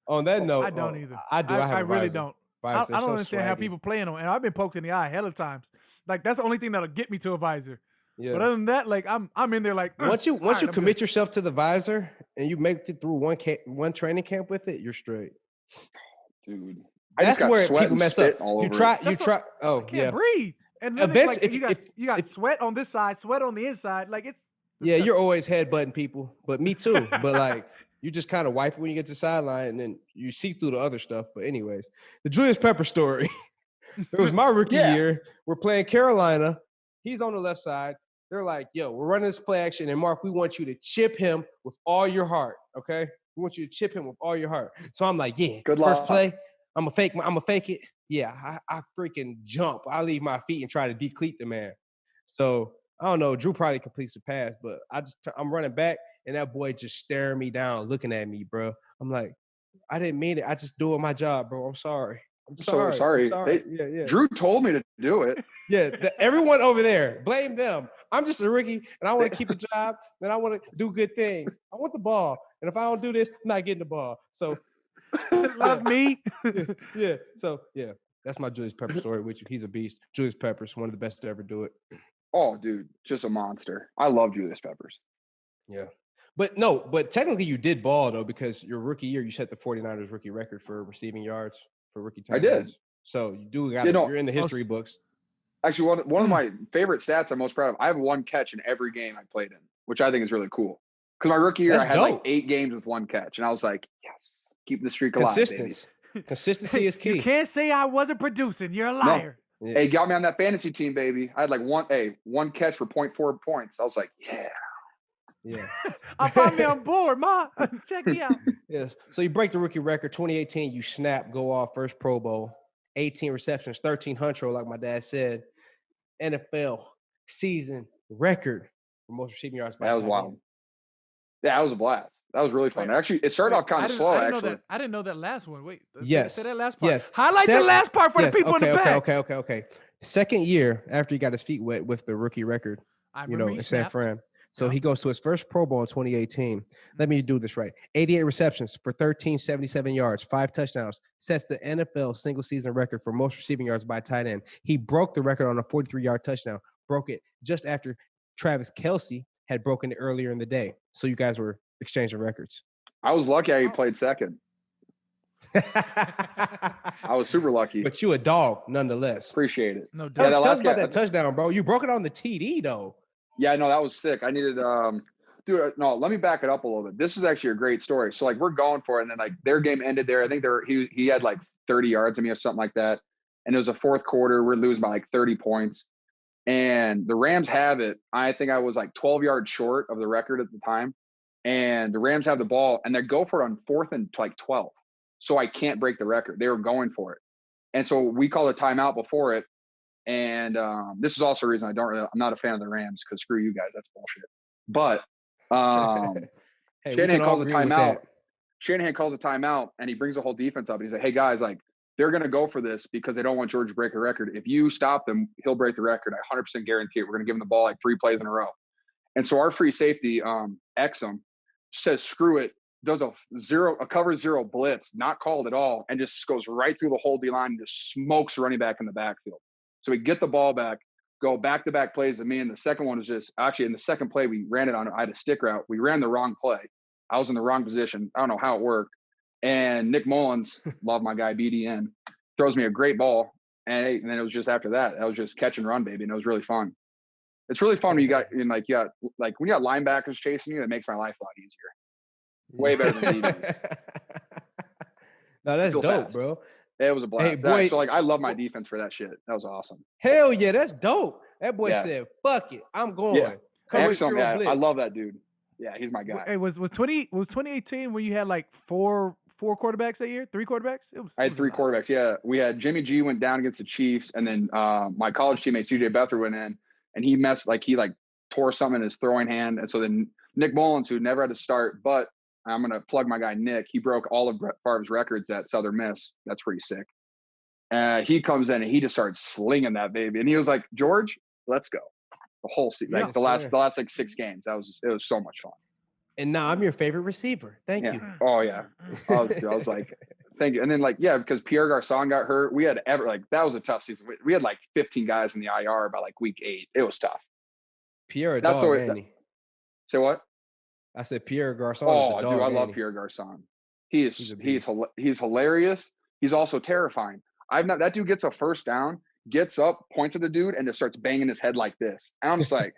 [SPEAKER 4] on that note,
[SPEAKER 1] I don't either.
[SPEAKER 4] I do. I
[SPEAKER 1] really don't. I don't understand how people playing them, and I've been poked in the eye hella times. Like that's the only thing that'll get me to a visor. Yeah. But other than that, like I'm in there like
[SPEAKER 4] once you commit yourself to the visor and you make it through one training camp with it, you're straight.
[SPEAKER 3] Dude,
[SPEAKER 4] that's where people mess up. You try. Oh,
[SPEAKER 1] I can't breathe. And eventually, like, you got sweat on this side, sweat on the inside. Like it's
[SPEAKER 4] you're always headbutting people, but me too. But like you just kind of wipe it when you get to the sideline, and then you see through the other stuff. But anyways, the Julius Pepper story. It was my rookie year. We're playing Carolina. He's on the left side. They're like, yo, we're running this play action. And Mark, we want you to chip him with all your heart. Okay. We want you to chip him with all your heart. So I'm like, yeah,
[SPEAKER 3] good
[SPEAKER 4] first
[SPEAKER 3] luck.
[SPEAKER 4] Play. I'm gonna fake it. Yeah. I freaking jump. I leave my feet and try to decleat the man. So I don't know. Drew probably completes the pass, but I'm running back and that boy just staring me down, looking at me, bro. I'm like, I didn't mean it. I just doing my job, bro. I'm sorry. I'm sorry. Yeah.
[SPEAKER 3] Drew told me to do it.
[SPEAKER 4] Yeah, everyone over there, blame them. I'm just a rookie, and I want to keep a job, and I want to do good things. I want the ball, and if I don't do this, I'm not getting the ball. So,
[SPEAKER 1] love me.
[SPEAKER 4] Yeah. So, yeah, that's my Julius Pepper story with you. He's a beast. Julius Peppers, one of the best to ever do it.
[SPEAKER 3] Oh, dude, just a monster. I love Julius Peppers.
[SPEAKER 4] Yeah. But technically you did ball, though, because your rookie year, you set the 49ers rookie record for receiving yards. For rookie tight ends.
[SPEAKER 3] I did.
[SPEAKER 4] So you do got you're in the history books.
[SPEAKER 3] Actually, one of my favorite stats I'm most proud of, I have one catch in every game I played in, which I think is really cool. Because my rookie year, I had like 8 games with one catch. And I was like, yes, keep the streak alive.
[SPEAKER 4] Consistency is key.
[SPEAKER 1] You can't say I wasn't producing. You're a liar.
[SPEAKER 3] Yeah. Hey, got me on that fantasy team, baby. I had like one catch for 0.4 points. I was like,
[SPEAKER 4] yeah.
[SPEAKER 1] I found me on board, Ma. Check me out.
[SPEAKER 4] Yes. So you break the rookie record, 2018, you snap, go off, first Pro Bowl, 18 receptions, 1,300, like my dad said. NFL season record for most receiving yards by
[SPEAKER 3] That was wild. Yeah, that was a blast. That was really fun. Actually, it started off kind of slow, actually.
[SPEAKER 1] I didn't know that last one. Wait.
[SPEAKER 4] Yes.
[SPEAKER 1] Say that last part.
[SPEAKER 4] Yes.
[SPEAKER 1] Highlight the last part for the people in the back.
[SPEAKER 4] Okay. Second year after he got his feet wet with the rookie record, in San Fran. So he goes to his first Pro Bowl in 2018. Let me do this right. 88 receptions for 1,377 yards, 5 touchdowns, sets the NFL single season record for most receiving yards by tight end. He broke the record on a 43-yard touchdown, broke it just after Travis Kelce had broken it earlier in the day. So you guys were exchanging records.
[SPEAKER 3] I was lucky he played second. I was super lucky.
[SPEAKER 4] But you a dog nonetheless.
[SPEAKER 3] Appreciate it.
[SPEAKER 1] No,
[SPEAKER 4] tell us about that touchdown, bro. You broke it on the TD, though.
[SPEAKER 3] Yeah, no, that was sick. I needed dude, no, let me back it up a little bit. This is actually a great story. So like we're going for it, and then like their game ended there. I think he had like 30 yards of me or something like that. And it was a fourth quarter. We're losing by like 30 points. And the Rams have it. I think I was like 12 yards short of the record at the time. And the Rams have the ball and they go for it on 4th and like 12. So I can't break the record. They were going for it. And so we call a timeout before it. And this is also a reason I'm not a fan of the Rams, because screw you guys, that's bullshit. But Shanahan calls a timeout. Shanahan calls a timeout, and he brings the whole defense up. And he's like, "Hey guys, like they're going to go for this because they don't want George to break a record. If you stop them, he'll break the record. I 100% guarantee it. We're going to give him the ball like 3 plays in a row." And so our free safety, Exum, says, "Screw it." Does a cover 0 blitz, not called at all, and just goes right through the whole D line and just smokes running back in the backfield. So we get the ball back, go back-to-back plays to me, and the second one was just actually in the second play we ran it on. I had a stick route. We ran the wrong play. I was in the wrong position. I don't know how it worked. And Nick Mullins, love my guy BDN, throws me a great ball, and then it was just after that. I was just catch and run, baby, and it was really fun. It's really fun when you got when you got linebackers chasing you. It makes my life a lot easier. Way better than defense.
[SPEAKER 4] No, that's dope,
[SPEAKER 3] fast.
[SPEAKER 4] Bro.
[SPEAKER 3] It was a blast.
[SPEAKER 4] Hey, boy,
[SPEAKER 3] so I love my defense for that shit. That was awesome.
[SPEAKER 4] Hell yeah, that's dope. That boy said, "Fuck it, I'm going."
[SPEAKER 3] Yeah. Excellent, yeah. I love that dude. Yeah, he's my guy.
[SPEAKER 1] Hey, was 2018 when you had like four quarterbacks that year? 3 quarterbacks?
[SPEAKER 3] I had 3 quarterbacks. Yeah, we had Jimmy G went down against the Chiefs, and then my college teammate CJ Beathard went in, and he tore something in his throwing hand, and so then Nick Mullins, who never had to start, but I'm going to plug my guy Nick. He broke all of Brett Favre's records at Southern Miss. That's pretty sick. He comes in and he just started slinging that baby, and he was like, "George, let's go." The whole season, the last like 6 games. It was so much fun.
[SPEAKER 4] And now I'm your favorite receiver. Thank you.
[SPEAKER 3] Oh yeah. I was like, thank you. And then because Pierre Garçon got hurt, we had that was a tough season. We had like 15 guys in the IR by like week 8. It was tough.
[SPEAKER 4] Pierre, that's dog, Andy.
[SPEAKER 3] Say what?
[SPEAKER 4] I said Pierre Garçon.
[SPEAKER 3] Oh, dude, I love Pierre Garçon. He's hilarious. He's also terrifying. That dude gets a first down, gets up, points at the dude, and just starts banging his head like this. And I'm just like,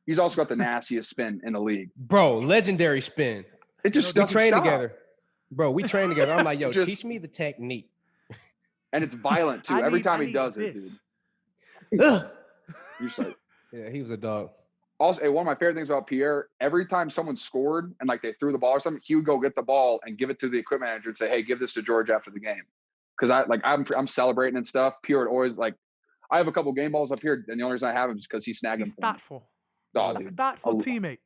[SPEAKER 3] he's also got the nastiest spin in the league.
[SPEAKER 4] Bro, legendary spin.
[SPEAKER 3] It just
[SPEAKER 4] we train together. Bro, we train together. I'm like, yo, teach me the technique.
[SPEAKER 3] And it's violent too. Every time he does it, dude.
[SPEAKER 4] Yeah, he was a dog.
[SPEAKER 3] Also, one of my favorite things about Pierre, every time someone scored and they threw the ball or something, he would go get the ball and give it to the equipment manager and say, "Hey, give this to George after the game." Because I'm celebrating and stuff. Pierre would always I have a couple game balls up here, and the only reason I have him is because he snagged them.
[SPEAKER 1] He's thoughtful.
[SPEAKER 3] Oh, dude.
[SPEAKER 1] Thoughtful teammate.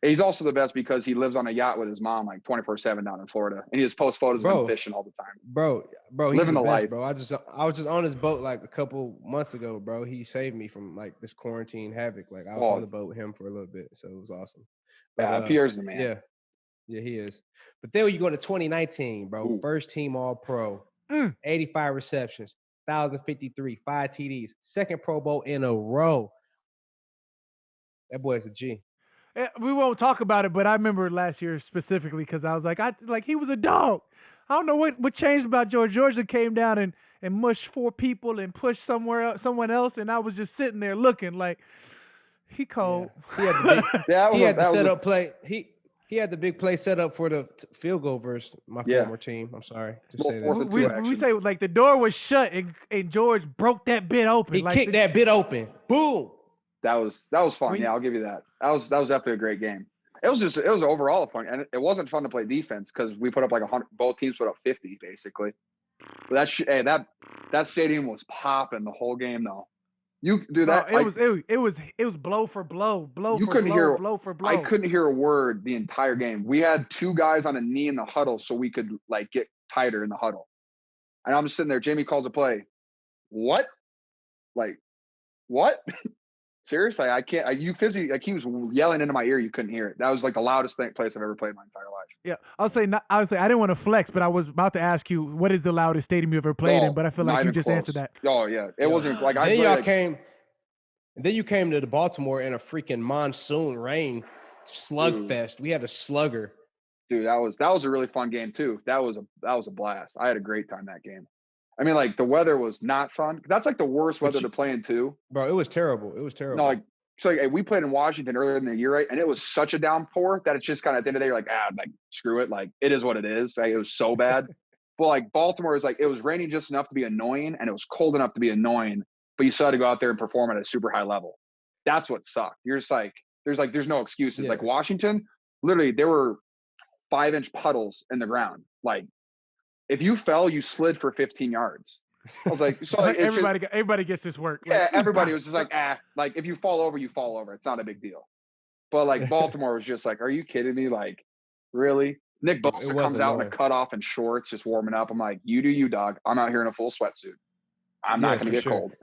[SPEAKER 3] He's also the best because he lives on a yacht with his mom 24/7 down in Florida, and he just posts photos of him fishing all the time.
[SPEAKER 4] Bro, he's
[SPEAKER 3] living the
[SPEAKER 4] best,
[SPEAKER 3] life,
[SPEAKER 4] bro. I was just on his boat a couple months ago, bro. He saved me from this quarantine havoc. I was on the boat with him for a little bit, so it was awesome.
[SPEAKER 3] But, Pierre's the man.
[SPEAKER 4] Yeah, he is. But then you go to 2019, bro.
[SPEAKER 3] Ooh.
[SPEAKER 4] First team All Pro, 85 receptions, 1,053, 5 TDs, second Pro Bowl in a row. That boy's a G.
[SPEAKER 1] We won't talk about it, but I remember last year specifically because I was he was a dog. I don't know what changed about George. Georgia came down and mushed 4 people and pushed someone else, and I was just sitting there looking like he cold.
[SPEAKER 4] Yeah. He had the setup play. He had the big play set up for the field goal versus my former team. I'm sorry to say
[SPEAKER 1] that. We say like the door was shut and George broke that bit open.
[SPEAKER 4] He kicked that bit open. Boom.
[SPEAKER 3] That was fun. I'll give you that. That was definitely a great game. It was overall fun, and it wasn't fun to play defense because we put up like 100. Both teams put up 50 basically. But that stadium was popping the whole game though. You do that.
[SPEAKER 1] It was blow for blow, blow for blow.
[SPEAKER 3] I couldn't hear a word the entire game. We had 2 guys on a knee in the huddle so we could like get tighter in the huddle. And I'm just sitting there. Jamie calls a play. What? Like, what? Seriously, I can't. You physically, like he was yelling into my ear. You couldn't hear it. That was like the loudest place I've ever played in my entire life.
[SPEAKER 1] Yeah, I didn't want to flex, but I was about to ask you what is the loudest stadium you ever played in. But I feel like you just answered that.
[SPEAKER 3] Oh yeah, it wasn't like I.
[SPEAKER 4] Then you came to the Baltimore in a freaking monsoon rain slugfest. We had a slugger.
[SPEAKER 3] Dude, that was a really fun game too. That was a blast. I had a great time that game. I mean, like the weather was not fun. That's like the worst weather to play in too.
[SPEAKER 4] Bro, it was terrible.
[SPEAKER 3] No, like so like we played in Washington earlier in the year, right? And it was such a downpour that it's just kind of at the end of the day, you're like, like screw it. Like it is what it is. Like it was so bad. But like Baltimore is like it was raining just enough to be annoying and it was cold enough to be annoying, but you still had to go out there and perform at a super high level. That's what sucked. You're just like, there's no excuses. Yeah. Like Washington, literally there were 5-inch puddles in the ground. Like if you fell, you slid for 15 yards. I was like, so like,
[SPEAKER 1] everybody gets this work.
[SPEAKER 3] Yeah,
[SPEAKER 1] like,
[SPEAKER 3] everybody was just like, like if you fall over, you fall over. It's not a big deal. But like Baltimore was just like, are you kidding me? Like, really? Nick Bosa comes out in a cutoff and shorts, just warming up. I'm like, you do you, dog. I'm out here in a full sweatsuit. I'm not going to get cold.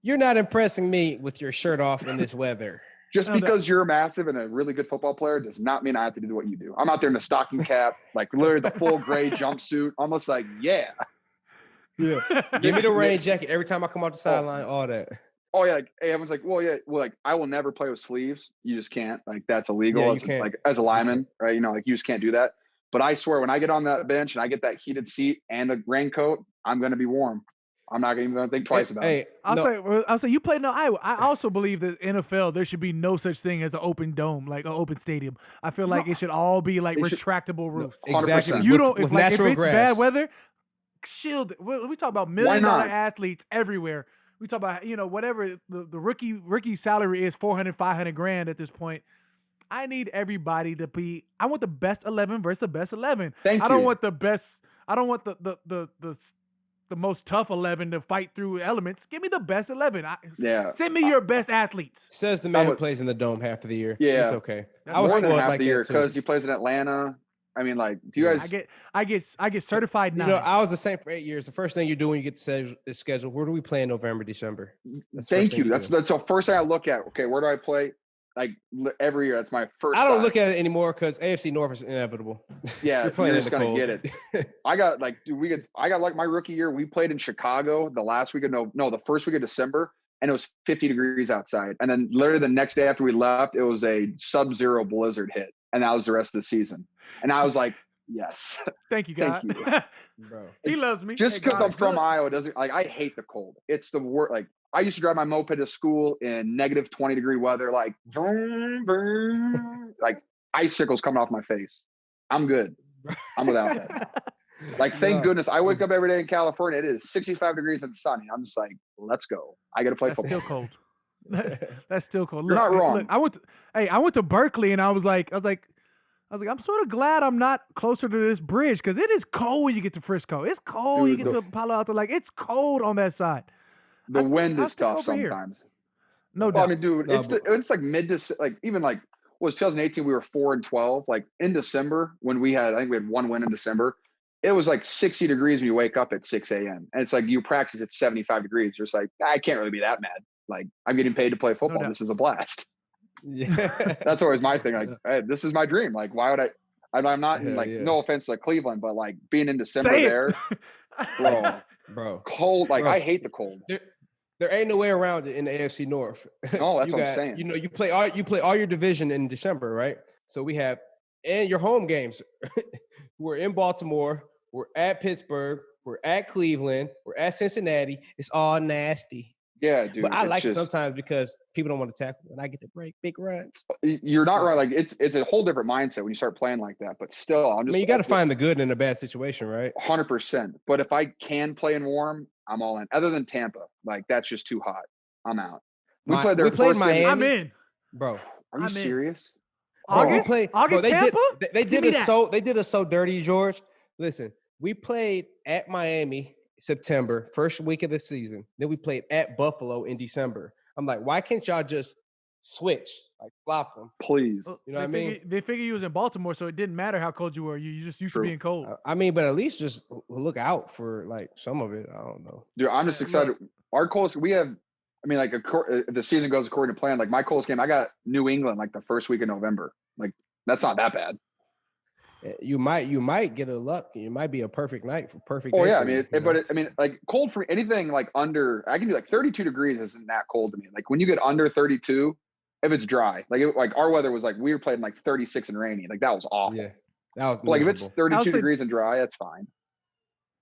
[SPEAKER 4] You're not impressing me with your shirt off in this weather.
[SPEAKER 3] Just because you're massive and a really good football player does not mean I have to do what you do. I'm out there in a stocking cap, like literally the full gray jumpsuit, almost like, yeah.
[SPEAKER 4] Give me the rain jacket every time I come off the sideline, all that.
[SPEAKER 3] Oh, yeah. Like, everyone's like, well, like I will never play with sleeves. You just can't. Like that's illegal as a lineman, right? You know, like you just can't do that. But I swear when I get on that bench and I get that heated seat and a raincoat, I'm going to be warm. I'm not even going to think twice about it.
[SPEAKER 1] I'll say you played in Iowa. I also believe that NFL, there should be no such thing as an open dome, like an open stadium. I feel like it should all be like retractable roofs.
[SPEAKER 4] Exactly.
[SPEAKER 1] If you don't,
[SPEAKER 4] if
[SPEAKER 1] it's
[SPEAKER 4] grass.
[SPEAKER 1] bad weather, shield. We talk about $1 million athletes everywhere. We talk about, whatever the rookie salary is, $400,000-$500,000 at this point. I need everybody to be. I want the best 11 versus the best 11. I don't want the best. I don't want the most tough 11 to fight through elements. Give me the best 11. Send me your best athletes.
[SPEAKER 4] Says the man who plays in the dome half of the year.
[SPEAKER 3] Yeah,
[SPEAKER 4] it's okay.
[SPEAKER 3] I was more than half the year because he plays in Atlanta. I mean, like, do you guys?
[SPEAKER 1] I get certified now.
[SPEAKER 4] I was the same for 8 years. The first thing you do when you get the schedule, where do we play in November, December?
[SPEAKER 3] Thank you. That's the first thing I look at. Okay, where do I play? Like every year, that's my first.
[SPEAKER 4] I don't look at it anymore because AFC North is inevitable.
[SPEAKER 3] Yeah, you're just gonna get it. I got like my rookie year. We played in Chicago the last week of the first week of December, and it was 50 degrees outside. And then literally the next day after we left, it was a sub-zero blizzard hit, and that was the rest of the season. And I was like, yes,
[SPEAKER 1] thank you, God.
[SPEAKER 3] Thank you.
[SPEAKER 1] Bro. He loves me.
[SPEAKER 3] Just because I'm from Iowa doesn't like I hate the cold. It's the worst. Like I used to drive my moped to school in negative 20-degree weather, like vroom, vroom, like icicles coming off my face. I'm good. I'm without that. Like, thank goodness. I wake up every day in California. It is 65 degrees and sunny. I'm just like, let's go. I got to play football.
[SPEAKER 1] Still cold. That's still cold.
[SPEAKER 3] You're not wrong.
[SPEAKER 1] Look, I went to Berkeley and I was like, I'm sort of glad I'm not closer to this bridge because it is cold when you get to Frisco. It's cold when you get to Palo Alto. Like, it's cold on that side.
[SPEAKER 3] The wind is tough sometimes.
[SPEAKER 1] No doubt.
[SPEAKER 3] I mean, dude, it's like even like was 2018 we were 4-12. Like in December when I think we had one win in December. It was like 60 degrees when you wake up at 6 a.m. And it's like you practice at 75 degrees. You're just like, I can't really be that mad. Like I'm getting paid to play football. This is a blast.
[SPEAKER 4] Yeah,
[SPEAKER 3] that's always my thing. Like, hey, this is my dream. Like, why would I'm not in no offense to Cleveland, but like being in December there,
[SPEAKER 4] bro,
[SPEAKER 3] cold. Like I hate the cold.
[SPEAKER 4] There ain't no way around it in the AFC North.
[SPEAKER 3] No, that's what I'm saying.
[SPEAKER 4] You play all your division in December, right? So we have and your home games. We're in Baltimore. We're at Pittsburgh. We're at Cleveland. We're at Cincinnati. It's all nasty.
[SPEAKER 3] Yeah, dude.
[SPEAKER 4] But I like it sometimes because people don't want to tackle and I get to break big runs.
[SPEAKER 3] You're not right. Like it's a whole different mindset when you start playing like that. But still,
[SPEAKER 4] you got to find the good in a bad situation, right?
[SPEAKER 3] 100%. But if I can play in warm, I'm all in. Other than Tampa, like that's just too hot. I'm out. We played
[SPEAKER 1] Miami. I'm in,
[SPEAKER 3] bro. Are you serious?
[SPEAKER 1] August? August Tampa?
[SPEAKER 4] They did us so dirty, George. Listen, we played at Miami September, first week of the season. Then we played at Buffalo in December. I'm like, why can't y'all just switch? Like flop them.
[SPEAKER 3] Please.
[SPEAKER 4] You know what I mean?
[SPEAKER 1] They figure you was in Baltimore, so it didn't matter how cold you were. You just used to being cold.
[SPEAKER 4] I mean, but at least just look out for like some of it. I don't know.
[SPEAKER 3] Dude, I'm just excited. Our coldest, we have, I mean, like the season goes according to plan. Like my coldest game, I got New England like the first week of November. Like that's not that bad.
[SPEAKER 4] You might get a luck. It might be a perfect night for perfect.
[SPEAKER 3] Oh yeah, I mean, I mean, like cold for anything like under. I can be like 32 degrees isn't that cold to me. Like when you get under 32, if it's dry, like our weather was like we were playing like 36 and rainy. Like that was awful.
[SPEAKER 4] Yeah, that was.
[SPEAKER 3] Like if it's 32 degrees and dry, that's fine.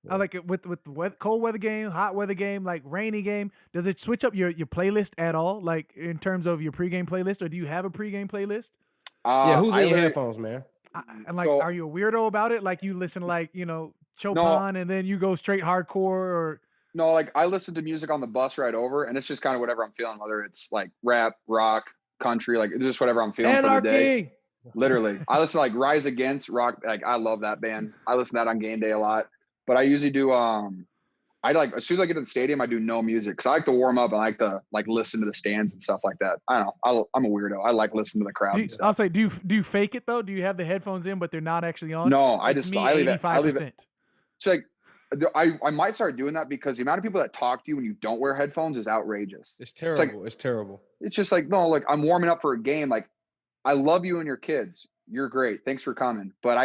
[SPEAKER 1] I like it with the cold weather game, hot weather game, like rainy game. Does it switch up your playlist at all? Like in terms of your pregame playlist, or do you have a pregame playlist?
[SPEAKER 4] Yeah, who's in your headphones, man?
[SPEAKER 1] And like, are you a weirdo about it? Like you listen to like, Chopin and then you go straight hardcore or?
[SPEAKER 3] No, like I listen to music on the bus ride over and it's just kind of whatever I'm feeling, whether it's like rap, rock, country, like it's just whatever I'm feeling for the day. Literally. I listen to like Rise Against, rock. Like I love that band. I listen to that on game day a lot, but I usually do, I like, as soon as I get to the stadium, I do no music because I like to warm up. I like to like listen to the stands and stuff like that. I don't know. I'm a weirdo. I like listening to the crowd.
[SPEAKER 1] I'll say, do you fake it though? Do you have the headphones in, but they're not actually on?
[SPEAKER 3] No, I leave
[SPEAKER 1] 85%.
[SPEAKER 3] It. It's like, I might start doing that because the amount of people that talk to you when you don't wear headphones is outrageous.
[SPEAKER 4] It's terrible. It's terrible.
[SPEAKER 3] It's just like, no, like I'm warming up for a game. Like I love you and your kids. You're great. Thanks for coming. But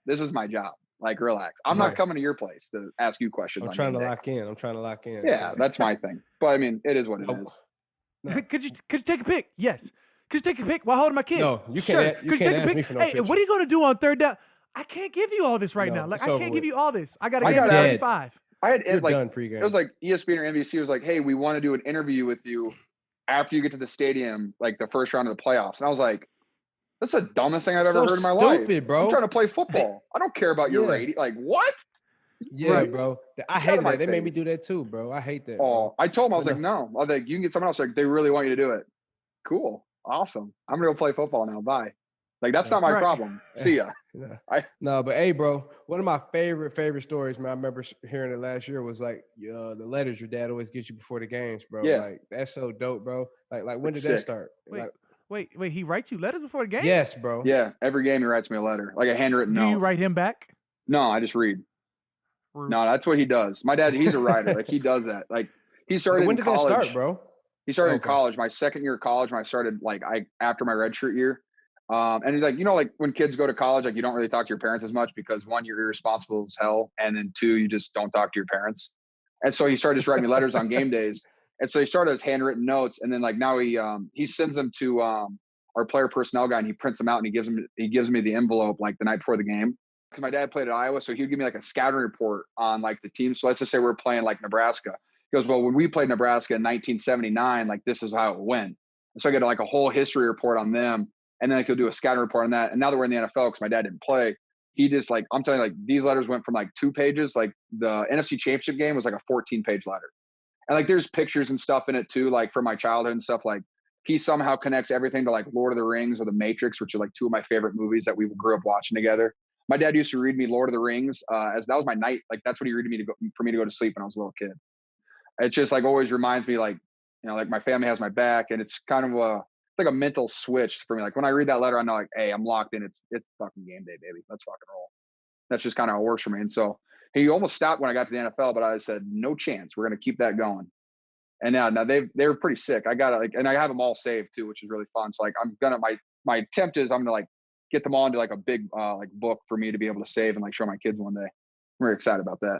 [SPEAKER 3] this is my job. Like, relax. I'm not coming to your place to ask you questions.
[SPEAKER 4] I'm trying to lock in.
[SPEAKER 3] Yeah, that's my thing. But I mean, it is what it is.
[SPEAKER 1] No. Could you take a pic? Yes. Could you take a pic while holding my kid?
[SPEAKER 4] No, you can't. You can't ask me for no picture.
[SPEAKER 1] What are you going to do on third down? I can't give you all this now. Like, I can't give you all this. I got to get 35.
[SPEAKER 3] I had
[SPEAKER 4] You're done pregame.
[SPEAKER 3] It was like ESPN or NBC was like, hey, we want to do an interview with you after you get to the stadium, like the first round of the playoffs. And I was like, that's the dumbest thing I've ever heard in my life.
[SPEAKER 4] Bro.
[SPEAKER 3] I'm trying to play football. I don't care about your rating. Like, what?
[SPEAKER 4] Yeah, right. Bro. I hated that. They made me do that too, bro. I hate that.
[SPEAKER 3] Oh,
[SPEAKER 4] bro.
[SPEAKER 3] I told them, I was like, no. I was like, you can get someone else. Like, they really want you to do it. Cool. Awesome. I'm going to go play football now. Bye. Like, that's not my problem. See ya.
[SPEAKER 4] No, but hey, bro, one of my favorite stories, man, I remember hearing it last year was like the letters your dad always gets you before the games, bro.
[SPEAKER 3] Yeah.
[SPEAKER 4] Like, that's so dope, bro. Like when did that start?
[SPEAKER 1] Wait, he writes you letters before the game?
[SPEAKER 4] Yes, bro.
[SPEAKER 3] Yeah, every game he writes me a letter, like a handwritten note.
[SPEAKER 1] Do you write him back?
[SPEAKER 3] No, I just read. No, that's what he does. My dad, he's a writer. Like he does that. Like he started
[SPEAKER 4] when
[SPEAKER 3] in
[SPEAKER 4] did
[SPEAKER 3] college.
[SPEAKER 4] That start, bro?
[SPEAKER 3] He started in college. My second year of college, when I started after my redshirt year. And he's like, like when kids go to college, like you don't really talk to your parents as much because one, you're irresponsible as hell, and then two, you just don't talk to your parents. And so he started just writing me letters on game days. And so he started as handwritten notes, and then like now he sends them to our player personnel guy, and he prints them out, and he gives me the envelope like the night before the game. Because my dad played at Iowa, so he'd give me like a scouting report on like the team. So let's just say we're playing like Nebraska. He goes, well, when we played Nebraska in 1979, like this is how it went. And so I get like a whole history report on them, and then I could do a scouting report on that. And now that we're in the NFL, because my dad didn't play, he just like, I'm telling you, like these letters went from like 2 pages. Like the NFC Championship game was like a 14-page letter. And like there's pictures and stuff in it too, like from my childhood and stuff. Like he somehow connects everything to like Lord of the Rings or The Matrix, which are like 2 of my favorite movies that we grew up watching together. My dad used to read me Lord of the Rings as that was my night. Like that's what he read me for me to go to sleep when I was a little kid. It just like always reminds me like, like my family has my back, and it's kind of it's like a mental switch for me. Like when I read that letter, I know like, hey, I'm locked in. It's fucking game day, baby. Let's fucking roll. That's just kind of how it works for me. And so he almost stopped when I got to the NFL, but I said, no chance. We're going to keep that going. And now they were pretty sick. I got and I have them all saved too, which is really fun. So like, I'm going to, my attempt is I'm going to like get them all into like a big like book for me to be able to save and like show my kids one day. I'm very excited about that.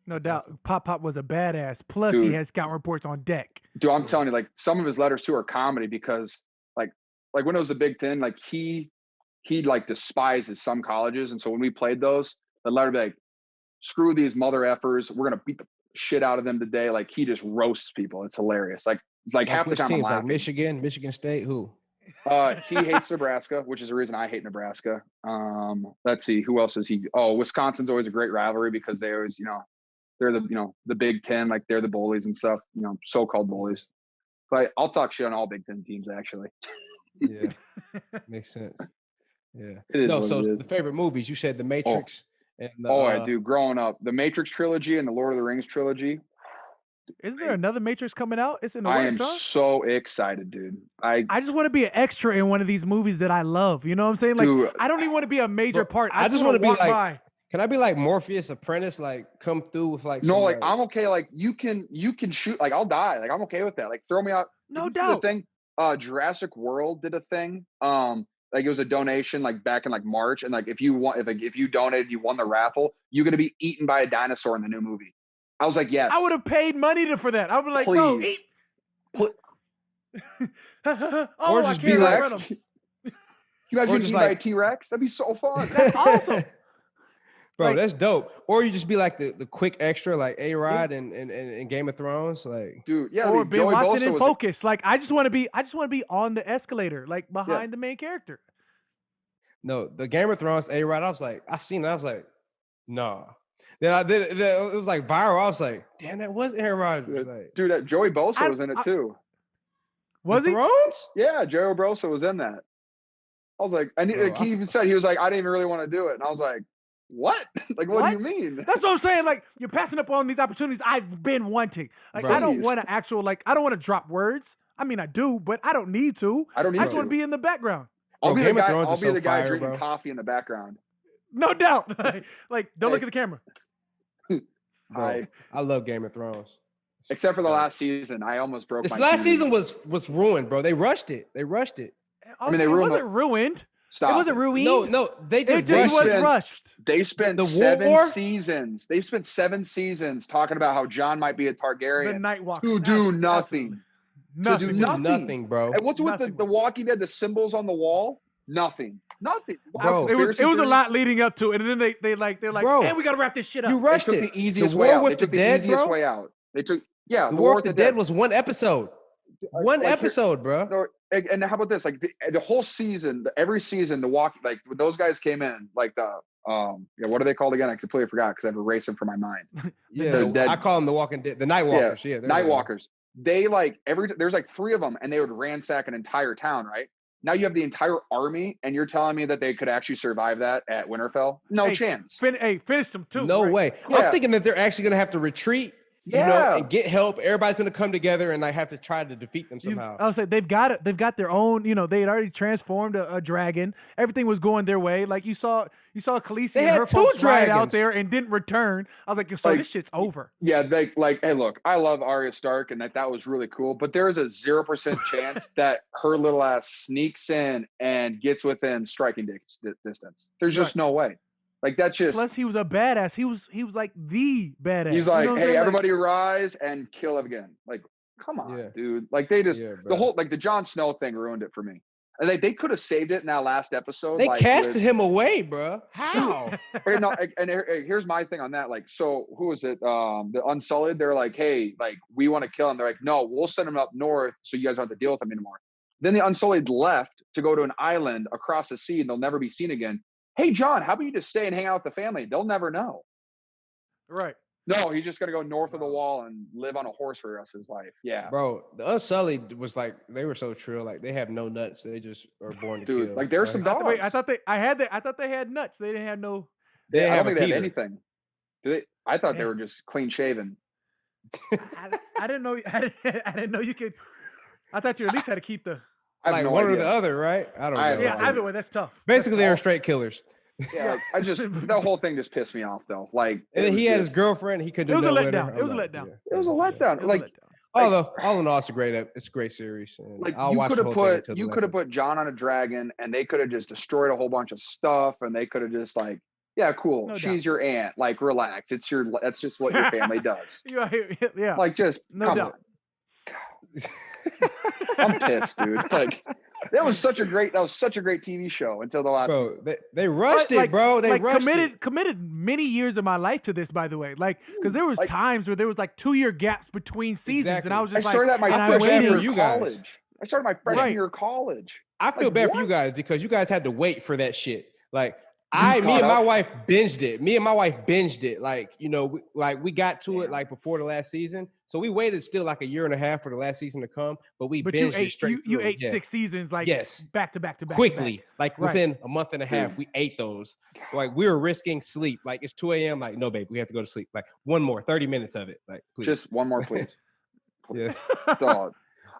[SPEAKER 1] No doubt. Awesome. Pop was a badass. Plus he had scout reports on deck.
[SPEAKER 3] Dude, I'm telling you, like some of his letters too are comedy because like when it was the Big Ten, like he like despises some colleges. And so when we played those, the letter would be like, screw these mother effers. We're going to beat the shit out of them today. Like he just roasts people. It's hilarious. Like half the time
[SPEAKER 4] teams,
[SPEAKER 3] I'm laughing.
[SPEAKER 4] like Michigan State, who?
[SPEAKER 3] He hates Nebraska, which is the reason I hate Nebraska. Let's see, who else is he? Oh, Wisconsin's always a great rivalry because they always, they're the Big Ten, like they're the bullies and stuff, so-called bullies. But I'll talk shit on all Big Ten teams actually.
[SPEAKER 4] Yeah, makes sense. Yeah. No, so the favorite movies, you said The Matrix.
[SPEAKER 3] I do. Growing up, the Matrix trilogy and the Lord of the Rings trilogy.
[SPEAKER 1] Isn't there another Matrix coming out? It's in the
[SPEAKER 3] works.
[SPEAKER 1] I am
[SPEAKER 3] so excited, dude. I
[SPEAKER 1] just want to be an extra in one of these movies that I love. You know what I'm saying? Like, dude, I don't even want to be a major part. I just want to be like,
[SPEAKER 4] can I be like Morpheus Apprentice? Like, come through with like.
[SPEAKER 3] No, like I'm okay. Like you can shoot. Like I'll die. Like I'm okay with that. Like throw me out.
[SPEAKER 1] No doubt.
[SPEAKER 3] The thing. Jurassic World did a thing. Like it was a donation like back in like March, and like if you donated, you won the raffle. You're gonna be eaten by a dinosaur in the new movie. I was like, yes.
[SPEAKER 1] I would have paid money for that. I would be like, bro, eat.
[SPEAKER 3] Or just be like, can you imagine being eaten by a T-Rex? That'd be so fun.
[SPEAKER 1] That's awesome.
[SPEAKER 4] Bro, that's dope. Or you just be like the quick extra, like A-Rod and Game of Thrones, like
[SPEAKER 3] dude, yeah.
[SPEAKER 1] Or Ben Watson in Focus. Like I just want to be on the escalator, like behind the main character.
[SPEAKER 4] No, the Game of Thrones A-Rod. I seen it. I was like, nah. Then it was like viral. I was like, damn, that was Aaron Rodgers. Like,
[SPEAKER 3] dude, that Joey Bosa was in it too.
[SPEAKER 1] Was he?
[SPEAKER 4] Thrones?
[SPEAKER 3] Yeah, Joey Bosa was in that. I was like, he even said, he was like, I didn't even really want to do it. And I was like, what? Like, what do you mean?
[SPEAKER 1] That's what I'm saying. Like, you're passing up on these opportunities I've been wanting. Like, I don't want to I don't want to drop words. I mean, I do, but I don't need to. I just want to be in the background.
[SPEAKER 3] I'll be the guy drinking coffee in the background.
[SPEAKER 1] No doubt. Like, don't look at the camera.
[SPEAKER 4] Bro, I love Game of Thrones.
[SPEAKER 3] Except for the last season. I almost broke
[SPEAKER 4] my last season was ruined, bro. They rushed it.
[SPEAKER 1] I mean, it wasn't ruined.
[SPEAKER 3] Stop.
[SPEAKER 1] It wasn't ruined.
[SPEAKER 4] No,
[SPEAKER 1] it just was rushed.
[SPEAKER 3] They spent seven seasons. They spent 7 seasons talking about how Jon might be a Targaryen.
[SPEAKER 1] The Night Walker.
[SPEAKER 3] To do nothing. To do
[SPEAKER 4] nothing, bro.
[SPEAKER 3] And what's with the Walking Dead, the symbols on the wall? Nothing.
[SPEAKER 1] Bro, it was a lot leading up to it, and then they're like,
[SPEAKER 4] bro,
[SPEAKER 1] hey, we gotta wrap this shit up.
[SPEAKER 4] You rushed
[SPEAKER 3] it. The easiest way out. They took the easiest way out. They took the
[SPEAKER 4] War with the Dead was one episode. One episode, bro.
[SPEAKER 3] And how about this? Like the whole season, every season, when those guys came in, like what are they called again? I completely forgot because I've erased them from my mind.
[SPEAKER 4] I call them the Walking Dead, the Night Walkers. Yeah,
[SPEAKER 3] Night Walkers. They there's like 3 of them, and they would ransack an entire town, right? Now you have the entire army, and you're telling me that they could actually survive that at Winterfell? No chance.
[SPEAKER 1] Finished them too.
[SPEAKER 4] No way. Yeah. I'm thinking that they're actually going to have to retreat, and get help. Everybody's going to come together and have to try to defeat them somehow.
[SPEAKER 1] I'll say they've got it. They've got their own. They had already transformed a dragon. Everything was going their way. Like you saw Khaleesi and her folks ride out there and didn't return. I was like, this shit's over.
[SPEAKER 3] Yeah, hey, look, I love Arya Stark and that was really cool, but there is a 0% chance that her little ass sneaks in and gets within striking distance. There's just no way. Like that just.
[SPEAKER 1] Plus, he was a badass. He was like the badass.
[SPEAKER 3] He's like, hey, everybody rise and kill again. Like, come on, dude. Like they just the whole the Jon Snow thing ruined it for me. And they could have saved it in that last episode.
[SPEAKER 4] They casted him away, bro. How?
[SPEAKER 3] And here's my thing on that. Like, so who is it? The Unsullied. They're like, hey, like we want to kill him. They're like, no, we'll send him up north so you guys don't have to deal with him anymore. Then the Unsullied left to go to an island across the sea, and they'll never be seen again. Hey, John, how about you just stay and hang out with the family? They'll never know.
[SPEAKER 1] Right.
[SPEAKER 3] No, he's just going to go north of the wall and live on a horse for the rest of his life. Yeah.
[SPEAKER 4] Bro, the Unsullied was like, they were so trill. Like, they have no nuts. They just are born to kill.
[SPEAKER 3] Like, there's some dogs.
[SPEAKER 1] I thought they had nuts. They didn't have no.
[SPEAKER 3] I don't think they had anything. I thought they were just clean shaven.
[SPEAKER 1] I didn't know. I didn't know you could. I thought you at least had to keep the.
[SPEAKER 4] Like one or the other, right? I don't know.
[SPEAKER 1] Yeah, either way, that's tough.
[SPEAKER 4] Basically, they were straight killers.
[SPEAKER 3] Yeah, the whole thing just pissed me off, though. Like,
[SPEAKER 4] and then he had his girlfriend. He couldn't do
[SPEAKER 1] it. It was a letdown.
[SPEAKER 3] It was a letdown. Like,
[SPEAKER 4] all in all, it's a great series.
[SPEAKER 3] Like, you could have put Jon on a dragon, and they could have just destroyed a whole bunch of stuff, and they could have just like, yeah, cool. No She's doubt. Your aunt. Like, relax. That's just what your family does.
[SPEAKER 1] Yeah.
[SPEAKER 3] Like, just
[SPEAKER 1] no doubt.
[SPEAKER 3] I'm pissed, dude. Like, That was such a great TV show until the last season.
[SPEAKER 4] They rushed it, bro. They rushed it.
[SPEAKER 1] Committed many years of my life to this, by the way. Like, because there was times where there was like 2-year gaps between seasons, and I was just
[SPEAKER 3] I started at my freshman year of college. I started my freshman year of college.
[SPEAKER 4] I feel bad for you guys because you guys had to wait for that shit. Like, me and my wife binged it. Like, you know, we got to it like before the last season. So we waited still like a year and a half for the last season to come, but binged it straight through.
[SPEAKER 1] You ate 6 seasons like back to back.
[SPEAKER 4] Quickly. Like within a month and a half, we ate those. Like we were risking sleep. Like it's 2 a.m. Like, no, babe, we have to go to sleep. Like one more, 30 minutes of it. Like, please.
[SPEAKER 3] Just one more, please.
[SPEAKER 4] Yeah.
[SPEAKER 3] Dog.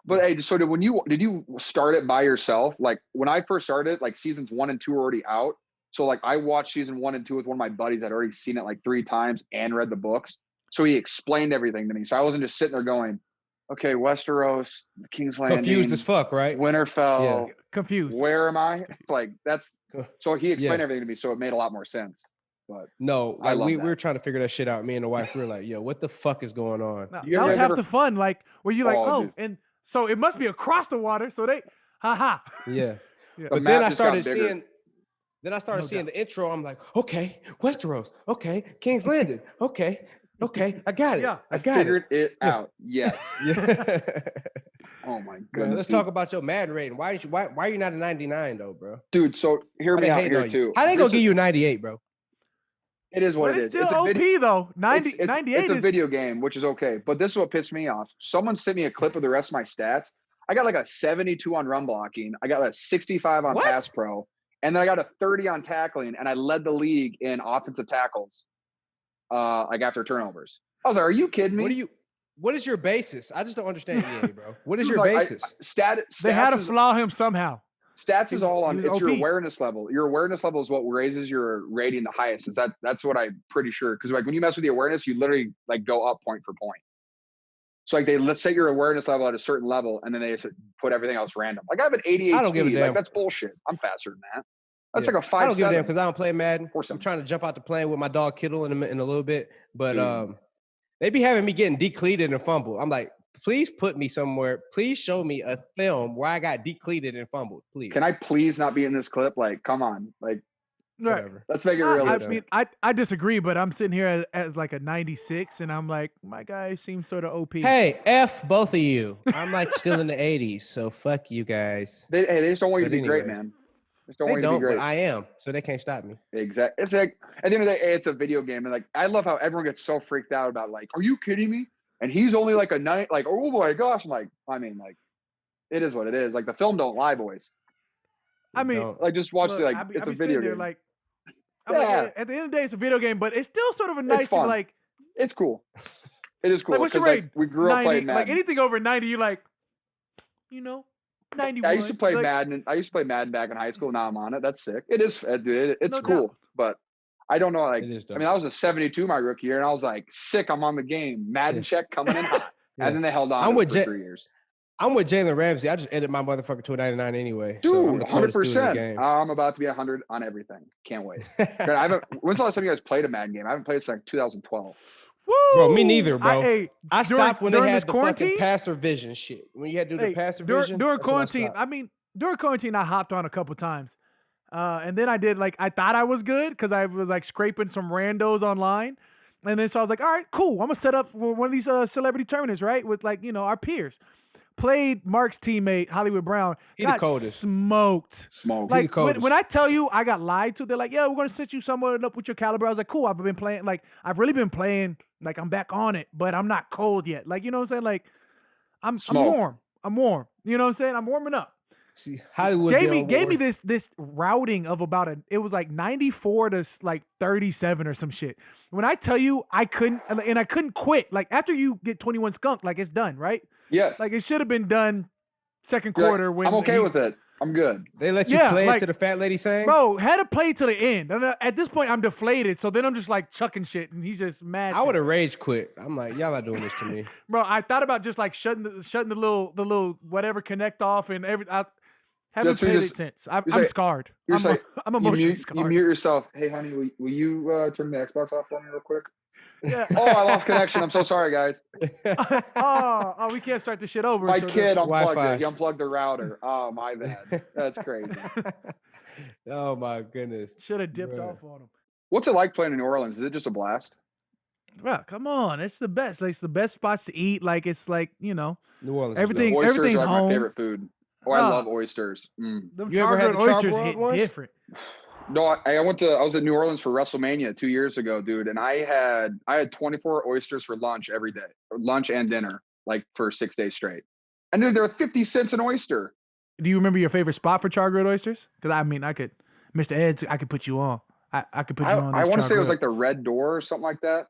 [SPEAKER 3] But hey, so did you start it by yourself? Like when I first started, like seasons 1 and 2 were already out. So like I watched season 1 and 2 with one of my buddies. I'd already seen it like 3 times and read the books. So he explained everything to me. So I wasn't just sitting there going, okay, Westeros, King's Landing.
[SPEAKER 4] Confused as fuck, right?
[SPEAKER 3] Winterfell.
[SPEAKER 1] Yeah. Confused.
[SPEAKER 3] Where am I? Like so he explained everything to me. So it made a lot more sense. But
[SPEAKER 4] no, like we were trying to figure that shit out. Me and the wife, we were like, yo, what the fuck is going on?
[SPEAKER 1] No, that was half the fun. Like where you like, and so it must be across the water. So they, haha.
[SPEAKER 4] Yeah. But then I started seeing. Then I started seeing the intro. I'm like, okay, Westeros. Okay, King's Landing. Okay, I got it.
[SPEAKER 3] Yeah, I figured it out. Yes.
[SPEAKER 4] Yeah.
[SPEAKER 3] Oh my goodness.
[SPEAKER 4] Let's talk about your Madden rating. Why are you not a 99 though, bro?
[SPEAKER 3] Dude, so hear me out here too.
[SPEAKER 4] How they gonna give you a 98, bro?
[SPEAKER 3] It is what it is.
[SPEAKER 1] It's still OP though. 98
[SPEAKER 3] it's a video game, which is okay. But this is what pissed me off. Someone sent me a clip of the rest of my stats. I got like a 72 on run blocking. I got a 65 on pass pro. And then I got a 30 on tackling, and I led the league in offensive tackles, like after turnovers. I was like, "Are you kidding me?"
[SPEAKER 4] What is your basis? I just don't understand you, bro. What is your basis?
[SPEAKER 1] They had to flaw him somehow.
[SPEAKER 3] Stats is all on. It's your awareness level. Your awareness level is what raises your rating the highest. That's what I'm pretty sure. Because like when you mess with the awareness, you literally like go up point for point. So like let's set your awareness level at a certain level, and then they just put everything else random. Like I have an 88
[SPEAKER 4] I don't give a damn.
[SPEAKER 3] Like that's bullshit. I'm faster than that. That's like a 5.
[SPEAKER 4] I don't give a damn because I don't play Madden. I'm trying to jump out to playing with my dog Kittle in a little bit, but they be having me getting decleated and fumbled. I'm like, please put me somewhere. Please show me a film where I got decleated and fumbled. Please.
[SPEAKER 3] Can I please not be in this clip? Like, come on, like.
[SPEAKER 1] Whatever.
[SPEAKER 3] Let's make it realistic.
[SPEAKER 1] I mean, I disagree, but I'm sitting here as like a 96, and I'm like, my guy seems sort of OP.
[SPEAKER 4] Hey, F both of you. I'm like still in the 80s, so fuck you guys.
[SPEAKER 3] They just don't want you to be great, man.
[SPEAKER 4] They don't, but I am, so they can't stop me.
[SPEAKER 3] Exactly. It's like at the end of the day, it's a video game, and like I love how everyone gets so freaked out about like, are you kidding me? And he's only like a 9. Like, oh my gosh! I'm like, I mean, like, it is what it is. Like the film don't lie, boys.
[SPEAKER 1] I mean,
[SPEAKER 3] like just watch it. Like it's a video game.
[SPEAKER 1] Like, like, at the end of the day, it's a video game, but it's still sort of a nice to like.
[SPEAKER 3] It's cool. It is cool.
[SPEAKER 1] Like, what's your rating?
[SPEAKER 3] We grew up playing Madden.
[SPEAKER 1] Like anything over 90, you like, 91.
[SPEAKER 3] I used to play Madden. I used to play Madden back in high school. Now I'm on it. That's sick. It is, dude. It's cool. Doubt. But I don't know. Like, I mean, I was a 72 my rookie year, and I was like, sick. I'm on the game. Madden check coming in hot. And then they held on for 3 years. I'm
[SPEAKER 4] with Jalen Ramsey. I just edit my motherfucker to a 99 anyway.
[SPEAKER 3] Dude, 100%. I'm about to be 100 on everything. Can't wait. When's the last time you guys played a Madden game? I haven't played since like 2012.
[SPEAKER 1] Woo!
[SPEAKER 4] Bro, me neither, bro. I stopped when they had the
[SPEAKER 1] quarantine?
[SPEAKER 4] fucking passer vision shit. When you had to do the passer vision.
[SPEAKER 1] During quarantine, during quarantine, I hopped on a couple times. And then I did like, I thought I was good because I was like scraping some randos online. And then so I was like, all right, cool. I'm going to set up one of these celebrity tournaments, right? With like, our peers. Played Mark's teammate, Hollywood Brown.
[SPEAKER 4] He the coldest.
[SPEAKER 1] Smoked. Like, when I tell you I got lied to, they're like, yeah, we're going to set you someone up with your caliber. I was like, cool. I've really been playing. Like, I'm back on it, but I'm not cold yet. Like, you know what I'm saying? Like, I'm warm. I'm warm. You know what I'm saying? I'm warming up.
[SPEAKER 4] See, Hollywood
[SPEAKER 1] gave me this routing of about it was like 94 to like 37 or some shit. When I tell you I couldn't quit. Like after you get 21 skunked, like it's done, right?
[SPEAKER 3] Yes.
[SPEAKER 1] Like it should have been done second quarter.
[SPEAKER 3] Like, I'm okay with it. I'm good.
[SPEAKER 4] They let you play it to the fat lady saying?
[SPEAKER 1] Bro, had to play to the end. And at this point, I'm deflated. So then I'm just like chucking shit, and he's just mad.
[SPEAKER 4] I would have rage quit. I'm like, y'all not doing this to me.
[SPEAKER 1] Bro, I thought about just like shutting the little whatever connect off and I haven't played it since. I'm scarred. I'm emotionally scarred.
[SPEAKER 3] You mute yourself. Hey, honey, will you turn the Xbox off for me real quick?
[SPEAKER 1] Yeah.
[SPEAKER 3] Oh, I lost connection. I'm so sorry, guys.
[SPEAKER 1] oh, we can't start the shit over.
[SPEAKER 3] My
[SPEAKER 1] so
[SPEAKER 3] kid unplugged
[SPEAKER 4] Wi-Fi.
[SPEAKER 3] it. He unplugged the router. Oh, my bad. That's crazy.
[SPEAKER 4] Oh my goodness.
[SPEAKER 1] Should have dipped off on him.
[SPEAKER 3] What's it like playing in New Orleans? Is it just a blast?
[SPEAKER 1] Bro, come on. It's the best. Like, it's the best spots to eat. Like, it's like, you know,
[SPEAKER 4] New Orleans.
[SPEAKER 3] Oysters
[SPEAKER 1] everything's
[SPEAKER 3] are like
[SPEAKER 1] home.
[SPEAKER 3] my favorite food. Oh, I love oysters.
[SPEAKER 1] Them
[SPEAKER 4] You ever had the
[SPEAKER 1] oysters
[SPEAKER 4] Chargrilled
[SPEAKER 1] hit
[SPEAKER 4] ones?
[SPEAKER 1] different.
[SPEAKER 3] No, I was in New Orleans for WrestleMania 2 years ago, dude, and I had 24 oysters for lunch every day, lunch and dinner, like for 6 days straight. And dude, they're 50 cents an oyster.
[SPEAKER 1] Do you remember your favorite spot for Chargrilled oysters? Because I mean, Mr. Ed, I could put you on. I could put you on.
[SPEAKER 3] I want to say it was like the Red Door or something like that.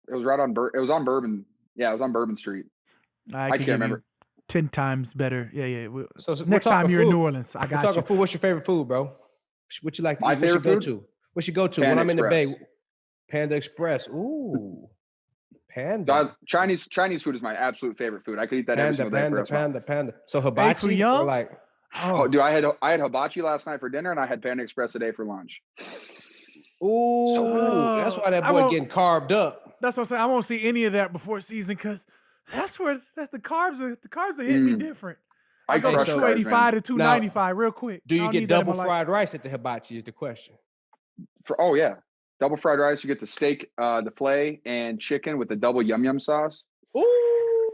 [SPEAKER 3] It was right on. It was on Bourbon. Yeah, it was on Bourbon Street.
[SPEAKER 1] I
[SPEAKER 3] can't remember.
[SPEAKER 1] 10 times better. Yeah.
[SPEAKER 4] So
[SPEAKER 1] next time you're in New Orleans, I got you.
[SPEAKER 4] Food. What's your favorite food, bro? What you like to
[SPEAKER 3] My
[SPEAKER 4] eat?
[SPEAKER 3] favorite food?
[SPEAKER 4] What's your go-to?
[SPEAKER 3] Panda
[SPEAKER 4] When I'm
[SPEAKER 3] Express.
[SPEAKER 4] in the Bay, Panda Express. Ooh, Panda.
[SPEAKER 3] Chinese food is my absolute favorite food. I could eat that every single day.
[SPEAKER 4] Panda. So hibachi, or like,
[SPEAKER 3] oh, dude, I had hibachi last night for dinner, and I had Panda Express today for lunch.
[SPEAKER 4] Ooh, that's why that boy getting carved up.
[SPEAKER 1] That's what I'm saying. I won't see any of that before season because that's where the carbs are hitting me different. I go from 285 to 295 real quick.
[SPEAKER 4] Do you get double fried rice at the hibachi is the question.
[SPEAKER 3] Oh, yeah. Double fried rice. You get the steak, the filet, and chicken with the double yum sauce.
[SPEAKER 1] Ooh.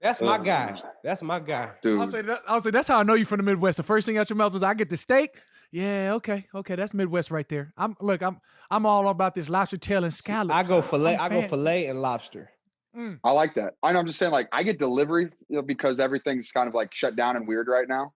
[SPEAKER 4] That's my guy. That's my guy.
[SPEAKER 3] Dude.
[SPEAKER 1] I'll say that's how I know you from the Midwest. The first thing out your mouth was I get the steak. Yeah, okay. That's Midwest right there. I'm all about this lobster tail and scallops.
[SPEAKER 4] I go filet and lobster.
[SPEAKER 3] I like that. I know. I'm just saying, like, I get delivery because everything's kind of like shut down and weird right now.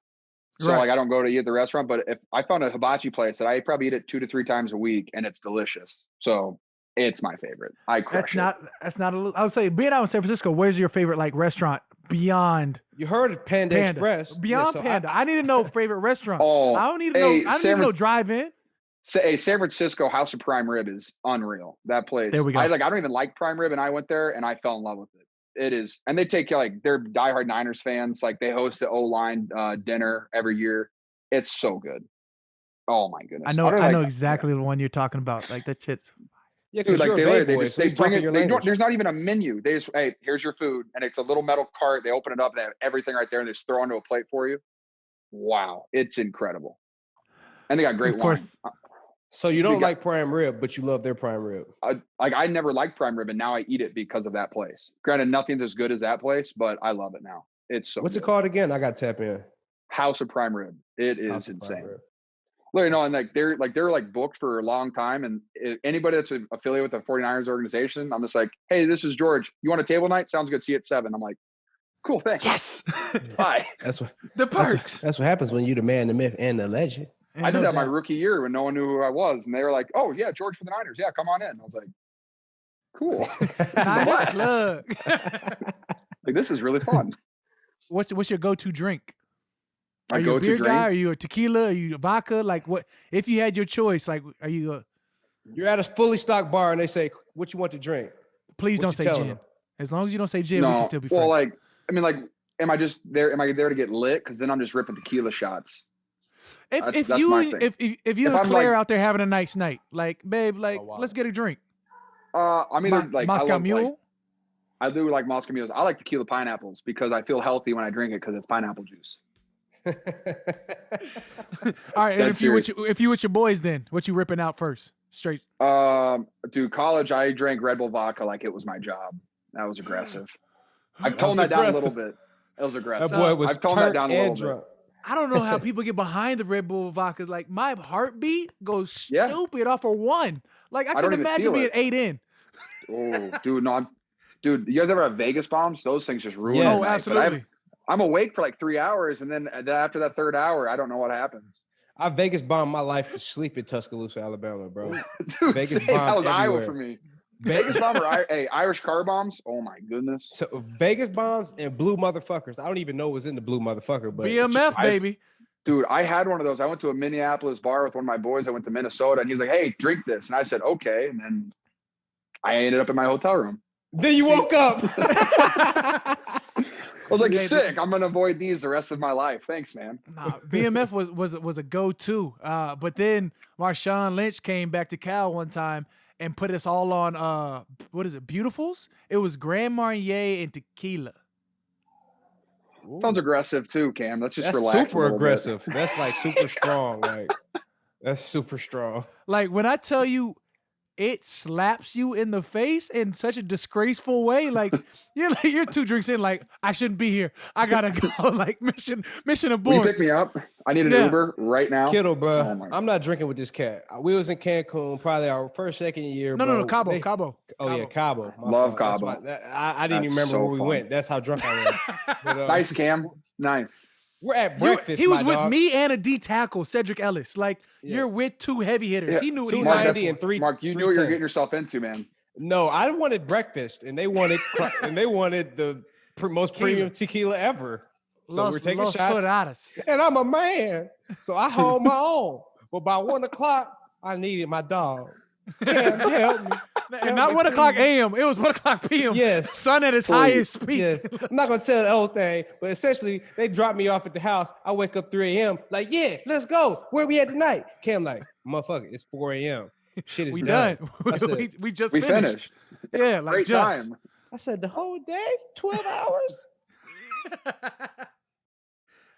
[SPEAKER 3] So like, I don't go to eat at the restaurant, but if I found a hibachi place that I probably eat it 2 to 3 times a week and it's delicious. So it's my favorite. I crush it.
[SPEAKER 1] That's not I would say being out in San Francisco, where's your favorite like restaurant beyond?
[SPEAKER 4] You heard of Panda Express.
[SPEAKER 1] Beyond Panda. I need to know favorite restaurant.
[SPEAKER 3] Oh,
[SPEAKER 1] I don't need to know. I don't need to know drive-in.
[SPEAKER 3] San Francisco House of Prime Rib is unreal. That place.
[SPEAKER 1] There we go.
[SPEAKER 3] I don't even like prime rib, and I went there and I fell in love with it. It is, and they take like they're diehard Niners fans. Like they host the O-line dinner every year. It's so good. Oh my goodness!
[SPEAKER 1] I know exactly the one you're talking about. Like that shit's.
[SPEAKER 4] Yeah, because like
[SPEAKER 3] they bring it. There's not even a menu. They just, hey, here's your food, and it's a little metal cart. They open it up. They have everything right there, and they just throw it into a plate for you. Wow, it's incredible. And they got great wine.
[SPEAKER 4] So you don't like prime rib, but you love their prime rib.
[SPEAKER 3] I never liked prime rib, and now I eat it because of that place. Granted, nothing's as good as that place, but I love it now. It's so.
[SPEAKER 4] What's it called again? I got to tap in.
[SPEAKER 3] House of Prime Rib. It is insane. Literally, no, and they're booked for a long time, and anybody that's affiliated with the 49ers organization, I'm just like, hey, this is George. You want a table night? Sounds good. See you at 7. I'm like, cool, thanks.
[SPEAKER 1] Yes.
[SPEAKER 3] Bye.
[SPEAKER 1] That's what the perks.
[SPEAKER 4] That's what happens when you the man, the myth, and the legend.
[SPEAKER 3] I did that my rookie year when no one knew who I was, and they were like, "Oh yeah, George for the Niners. Yeah, come on in." I was like, "Cool."
[SPEAKER 1] Niners plug.
[SPEAKER 3] Like this is really fun.
[SPEAKER 1] What's your go-to drink? Are you
[SPEAKER 3] go-to
[SPEAKER 1] a beer
[SPEAKER 3] drink?
[SPEAKER 1] guy? Are you a tequila? Are you a vodka? Like what? If you had your choice, like, are you a?
[SPEAKER 4] You're at a fully stocked bar and they say, "What you want to drink?"
[SPEAKER 1] Please don't say gin. Them? As long as you don't say gin, we can still be friends.
[SPEAKER 3] Well, like, I mean, like, am I there to get lit? Because then I'm just ripping tequila shots.
[SPEAKER 1] If you and Claire out there having a nice night, like, babe, like, let's get a drink.
[SPEAKER 3] I mean, like
[SPEAKER 1] Moscow Mule.
[SPEAKER 3] I do like Moscow Mules. I like tequila pineapples because I feel healthy when I drink it because it's pineapple juice.
[SPEAKER 1] All right, and if you with your boys, then what you ripping out first? Straight.
[SPEAKER 3] Dude, college I drank Red Bull vodka like it was my job. That was aggressive. I've toned that down a little bit. It was aggressive.
[SPEAKER 4] That boy was
[SPEAKER 3] I've toned that down a little bit.
[SPEAKER 1] I don't know how people get behind the Red Bull vodkas. Like my heartbeat goes stupid off of 1. Like I couldn't imagine being 8 in.
[SPEAKER 3] Oh, dude, no, dude. You guys ever have Vegas bombs? Those things just ruin.
[SPEAKER 1] Oh, absolutely.
[SPEAKER 3] I'm awake for like 3 hours, and then after that 3rd hour, I don't know what happens.
[SPEAKER 4] I Vegas bombed my life to sleep in Tuscaloosa, Alabama, bro.
[SPEAKER 3] Dude,
[SPEAKER 4] Vegas
[SPEAKER 3] that was
[SPEAKER 4] everywhere.
[SPEAKER 3] Iowa for me. Vegas bomb or Irish car bombs? Oh my goodness.
[SPEAKER 4] So Vegas bombs and blue motherfuckers. I don't even know what's in the blue motherfucker, but
[SPEAKER 1] BMF, baby.
[SPEAKER 3] Dude, I had one of those. I went to a Minneapolis bar with one of my boys. I went to Minnesota, and he was like, "Hey, drink this," and I said, "Okay," and then I ended up in my hotel room.
[SPEAKER 4] Then you woke up.
[SPEAKER 3] I was like, sick. I'm gonna avoid these the rest of my life. Thanks, man.
[SPEAKER 1] Nah, BMF was a go-to. But then Marshawn Lynch came back to Cal one time, and put us all on what is it, Beautifuls? It was Grand Marnier and tequila.
[SPEAKER 3] Ooh. Sounds aggressive too, Cam. Let's just relax.
[SPEAKER 4] Super aggressive. That's like super strong. Like that's super strong.
[SPEAKER 1] Like when I tell you, it slaps you in the face in such a disgraceful way. Like you're 2 drinks in. Like I shouldn't be here. I gotta go. Like mission abort.
[SPEAKER 3] Will you pick me up? I need an Uber right now.
[SPEAKER 4] Kittle, bro. I'm not drinking with this cat. We was in Cancun, probably our second year.
[SPEAKER 1] No, Cabo.
[SPEAKER 4] Yeah, Cabo.
[SPEAKER 3] Love Cabo.
[SPEAKER 4] I didn't even remember where we went. That's how drunk I was. But,
[SPEAKER 3] nice, Cam. Nice.
[SPEAKER 4] We're at breakfast.
[SPEAKER 1] He was with me and a D tackle, Cedric Ellis. Like you're with 2 heavy hitters. He knew what he was
[SPEAKER 3] doing. Mark, you knew what you were getting yourself into, man.
[SPEAKER 4] No, I wanted breakfast, and they wanted the most premium tequila ever. So we're taking shots, and I'm a man, so I hold my own. But by 1 o'clock, I needed my dog. Cam, help me.
[SPEAKER 1] And not 1 o'clock a.m. It was 1 o'clock p.m.
[SPEAKER 4] Yes.
[SPEAKER 1] Sun at its highest peak.
[SPEAKER 4] Yes. I'm not going to tell the whole thing, but essentially, they dropped me off at the house. I wake up 3 a.m. Like, yeah, let's go. Where we at tonight? Cam like, motherfucker, it's 4 a.m. Shit is done.
[SPEAKER 1] We just finished. Yeah, like
[SPEAKER 3] great
[SPEAKER 1] just.
[SPEAKER 3] Time.
[SPEAKER 4] I said, the whole day? 12 hours?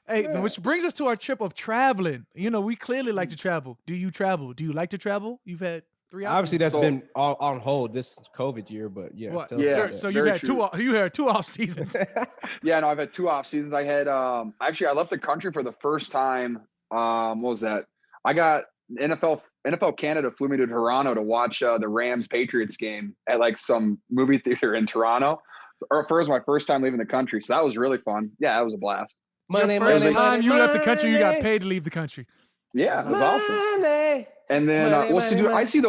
[SPEAKER 1] Hey, which brings us to our trip of traveling. You know, we clearly like to travel. Do you travel? Do you like to travel? You've had 3 hours.
[SPEAKER 4] Obviously, that's been on hold this COVID year, but yeah.
[SPEAKER 1] What?
[SPEAKER 3] Yeah.
[SPEAKER 1] So you had two off seasons.
[SPEAKER 3] Yeah, no, I've had 2 off seasons. I had actually I left the country for the first time. What was that? I got NFL Canada flew me to Toronto to watch the Rams Patriots game at like some movie theater in Toronto. Or first, my first time leaving the country, so that was really fun. Yeah, that was a blast.
[SPEAKER 1] First time you left the country, you got paid to leave the country.
[SPEAKER 3] Yeah, it was awesome. And then, I see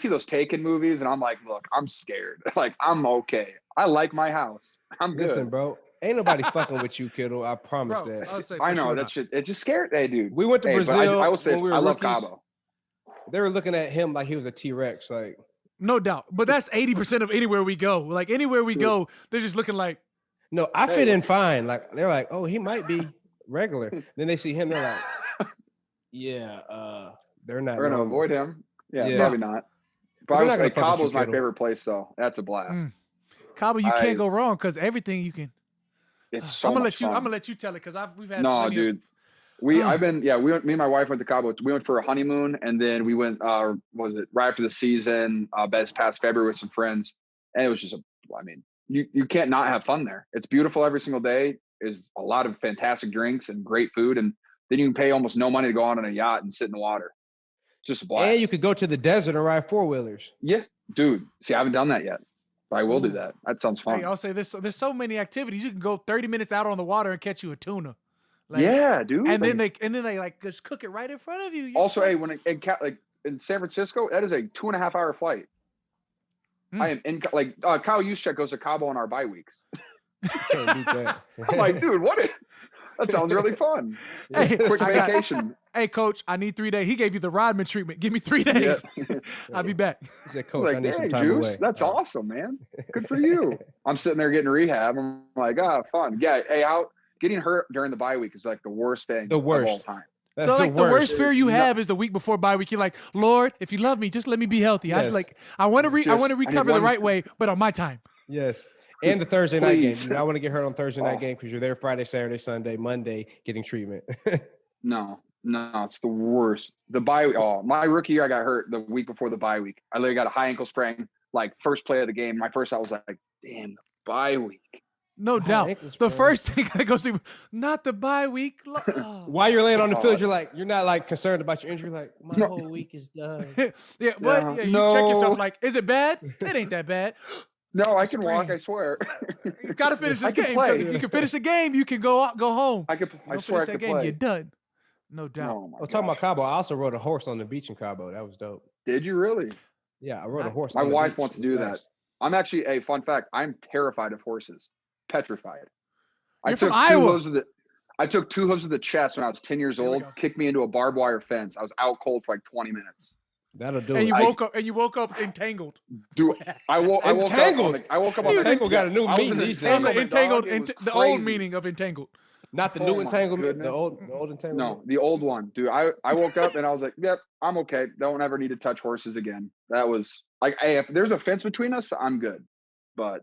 [SPEAKER 3] those Taken movies, and I'm like, look, I'm scared. Like, I'm okay. I like my house. I'm good.
[SPEAKER 4] Listen, bro, ain't nobody fucking with you, Kittle. I promise that.
[SPEAKER 3] I know that shit. It just scared. Hey, dude.
[SPEAKER 4] We went to Brazil.
[SPEAKER 3] I will say, I love Cabo.
[SPEAKER 4] They were looking at him like he was a T-Rex. Like,
[SPEAKER 1] no doubt, but that's 80% of anywhere we go. Like anywhere we go, they're just looking like.
[SPEAKER 4] No, I fit in fine. Like they're like, oh, he might be regular. Then they see him, they're like, yeah, they're not.
[SPEAKER 3] We're gonna avoid him. Yeah, probably not. But I was like, Cabo's my favorite place, though. That's a blast.
[SPEAKER 1] Cabo, you can't go wrong because everything you can.
[SPEAKER 3] It's so
[SPEAKER 1] I'm gonna
[SPEAKER 3] much fun.
[SPEAKER 1] I'm gonna let you tell it because we've had.
[SPEAKER 3] No, dude. Me and my wife went to Cabo. We went for a honeymoon, and then we went. What was it right after the season? This past February with some friends, and it was just you can't not have fun there. It's beautiful every single day. There's a lot of fantastic drinks and great food, and then you can pay almost no money to go out on a yacht and sit in the water. It's just a blast.
[SPEAKER 4] And you could go to the desert and ride 4-wheelers.
[SPEAKER 3] Yeah, dude. See, I haven't done that yet, but I will do that. That sounds fun.
[SPEAKER 1] Hey, I'll say this: there's so many activities. You can go 30 minutes out on the water and catch you a tuna.
[SPEAKER 3] Like, yeah, dude.
[SPEAKER 1] And then they like just cook it right in front of you.
[SPEAKER 3] Also, hey, when in San Francisco, that is a 2.5-hour flight. I am in Kyle Juszczyk goes to Cabo on our bye weeks.
[SPEAKER 4] Can't beat that.
[SPEAKER 3] I'm like, dude, that sounds really fun. Hey, quick vacation.
[SPEAKER 1] Hey, coach, I need 3 days. He gave you the Rodman treatment. Give me 3 days. Yeah. I'll be back.
[SPEAKER 4] He said, coach, I need some time away.
[SPEAKER 3] That's awesome, man. Good for you. I'm sitting there getting rehab. I'm like, fun. Yeah. Hey, getting hurt during the bye week is like the worst thing of all time.
[SPEAKER 1] That's so the worst fear you have is the week before bye week. You're like, Lord, if you love me, just let me be healthy. Yes. I want to recover the right way, but on my time.
[SPEAKER 4] Yes. And the Thursday night game. I want to get hurt on Thursday night game because you're there Friday, Saturday, Sunday, Monday getting treatment.
[SPEAKER 3] No, it's the worst. The bye week. My rookie year, I got hurt the week before the bye week. I literally got a high ankle sprain, like first play of the game. My first thought was like, damn, the bye week.
[SPEAKER 1] No doubt. The first thing that goes through, not the bye week.
[SPEAKER 4] While you're laying on the field, you're not like concerned about your injury. Like, my whole week is done.
[SPEAKER 1] You check yourself like, is it bad? It ain't that bad.
[SPEAKER 3] No, I can walk, I swear.
[SPEAKER 1] You got to finish this game. If you can finish the game, you can go home.
[SPEAKER 3] I swear I could play.
[SPEAKER 1] You're done. No doubt.
[SPEAKER 4] Talking about Cabo, I also rode a horse on the beach in Cabo. That was dope.
[SPEAKER 3] Did you really?
[SPEAKER 4] Yeah, I rode a horse.
[SPEAKER 3] My wife wants to do that. I'm actually, a fun fact, I'm terrified of horses. Petrified.
[SPEAKER 1] I took 2
[SPEAKER 3] hooves of the chest when I was 10 years old, kicked me into a barbed wire fence. I was out cold for like 20 minutes.
[SPEAKER 4] That'll do
[SPEAKER 1] and
[SPEAKER 4] it.
[SPEAKER 1] You woke up entangled.
[SPEAKER 3] I woke up
[SPEAKER 4] Entangled got a new meaning these days.
[SPEAKER 1] Entangled, the old meaning of entangled.
[SPEAKER 4] Not the new entanglement, the old entanglement.
[SPEAKER 3] No, the old one, dude. I woke up and I was like, "Yep, I'm okay. Don't ever need to touch horses again." That was like, hey, if there's a fence between us, I'm good. But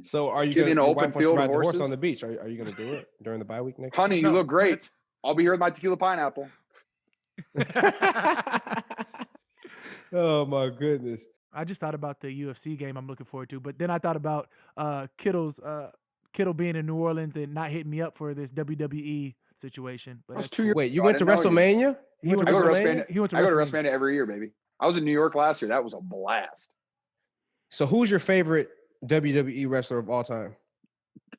[SPEAKER 4] so are you going to open field ride the horse on the beach? Are you going to do it during the bye week next?
[SPEAKER 3] Honey, you look great. I'll be here with my tequila pineapple.
[SPEAKER 4] Oh my goodness!
[SPEAKER 1] I just thought about the UFC game I'm looking forward to, but then I thought about Kittle being in New Orleans and not hitting me up for this WWE situation. But
[SPEAKER 3] that's 2 years.
[SPEAKER 4] Wait, you went to WrestleMania?
[SPEAKER 3] I go to WrestleMania every year, baby. I was in New York last year. That was a blast.
[SPEAKER 4] So who's your favorite WWE wrestler of all time?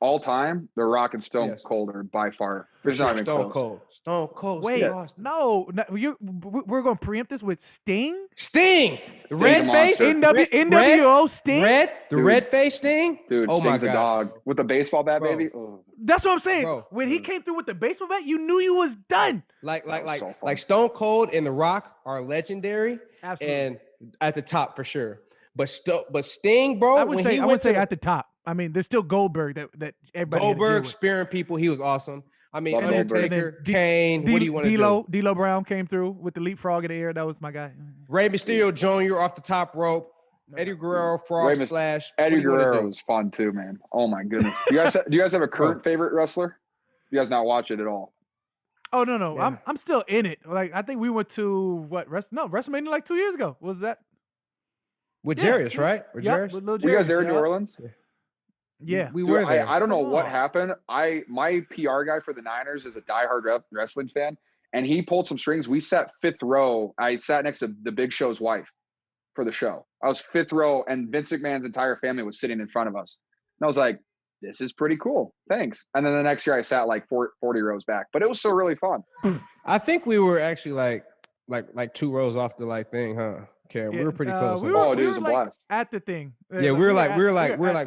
[SPEAKER 3] All time, The Rock and Stone Cold are by far. There's not even close.
[SPEAKER 4] Stone Cold.
[SPEAKER 1] Wait, no, we're going to preempt this with Sting.
[SPEAKER 4] The red face,
[SPEAKER 1] NWO Sting.
[SPEAKER 4] The red face Sting.
[SPEAKER 3] Dude, Sting's a dog with a baseball bat, baby. Oh.
[SPEAKER 1] That's what I'm saying. When he came through with the baseball bat, you knew you was done.
[SPEAKER 4] Like Stone Cold and The Rock are legendary,
[SPEAKER 1] absolutely,
[SPEAKER 4] and at the top for sure. But Sting, bro,
[SPEAKER 1] I would say at the top. I mean, there's still Goldberg that everybody.
[SPEAKER 4] Goldberg spearing people, he was awesome. I mean, Undertaker, Kane. What do you want to do?
[SPEAKER 1] D'Lo Brown came through with the leapfrog in the air. That was my guy.
[SPEAKER 4] Rey Mysterio Jr. off the top rope. Eddie Guerrero frog splash.
[SPEAKER 3] Eddie Guerrero was fun too, man. Oh my goodness. Do you guys have a current favorite wrestler? You guys not watch it at all?
[SPEAKER 1] Oh no. Yeah. I'm still in it. Like I think we went to WrestleMania like 2 years ago. Was that?
[SPEAKER 4] With Jarius, right? With Jarius?
[SPEAKER 3] Were you guys there in New Orleans?
[SPEAKER 1] Yeah,
[SPEAKER 4] we were there.
[SPEAKER 3] I don't know what happened. My PR guy for the Niners is a diehard wrestling fan, and he pulled some strings. We sat fifth row. I sat next to the Big Show's wife for the show. I was fifth row, and Vince McMahon's entire family was sitting in front of us. And I was like, "This is pretty cool. Thanks." And then the next year, I sat like 40 rows back, but it was still really fun.
[SPEAKER 4] I think we were actually like 2 rows off the thing, huh? Okay, we were pretty close.
[SPEAKER 3] Dude, it was a blast.
[SPEAKER 1] At the thing.
[SPEAKER 4] Yeah, we were like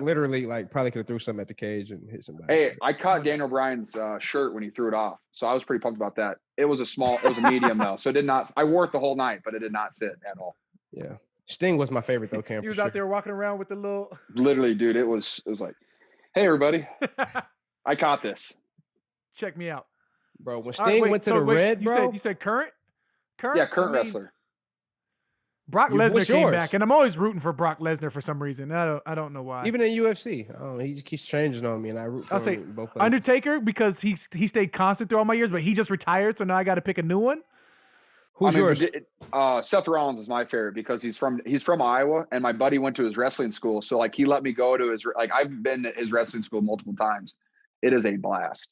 [SPEAKER 4] literally like probably could have threw something at the cage and hit somebody.
[SPEAKER 3] Hey, I caught Daniel Bryan's shirt when he threw it off, so I was pretty pumped about that. It was a medium though, so it did not. I wore it the whole night, but it did not fit at all.
[SPEAKER 4] Yeah, Sting was my favorite though, Cam.
[SPEAKER 1] He was out there walking around with the little.
[SPEAKER 3] Literally, dude, it was like, hey everybody, I caught this.
[SPEAKER 1] Check me out,
[SPEAKER 4] bro. When Sting went to the red, bro.
[SPEAKER 1] You said current.
[SPEAKER 3] Yeah, current wrestler.
[SPEAKER 1] Brock Lesnar came back, and I'm always rooting for Brock Lesnar for some reason. I don't know why.
[SPEAKER 4] Even in UFC, he keeps changing on me, and I root for him both places.
[SPEAKER 1] Undertaker because he stayed constant through all my years, but he just retired, so now I got to pick a new one.
[SPEAKER 4] Who's yours?
[SPEAKER 3] Seth Rollins is my favorite because he's from Iowa, and my buddy went to his wrestling school, so like he let me go to his I've been at his wrestling school multiple times. It is a blast.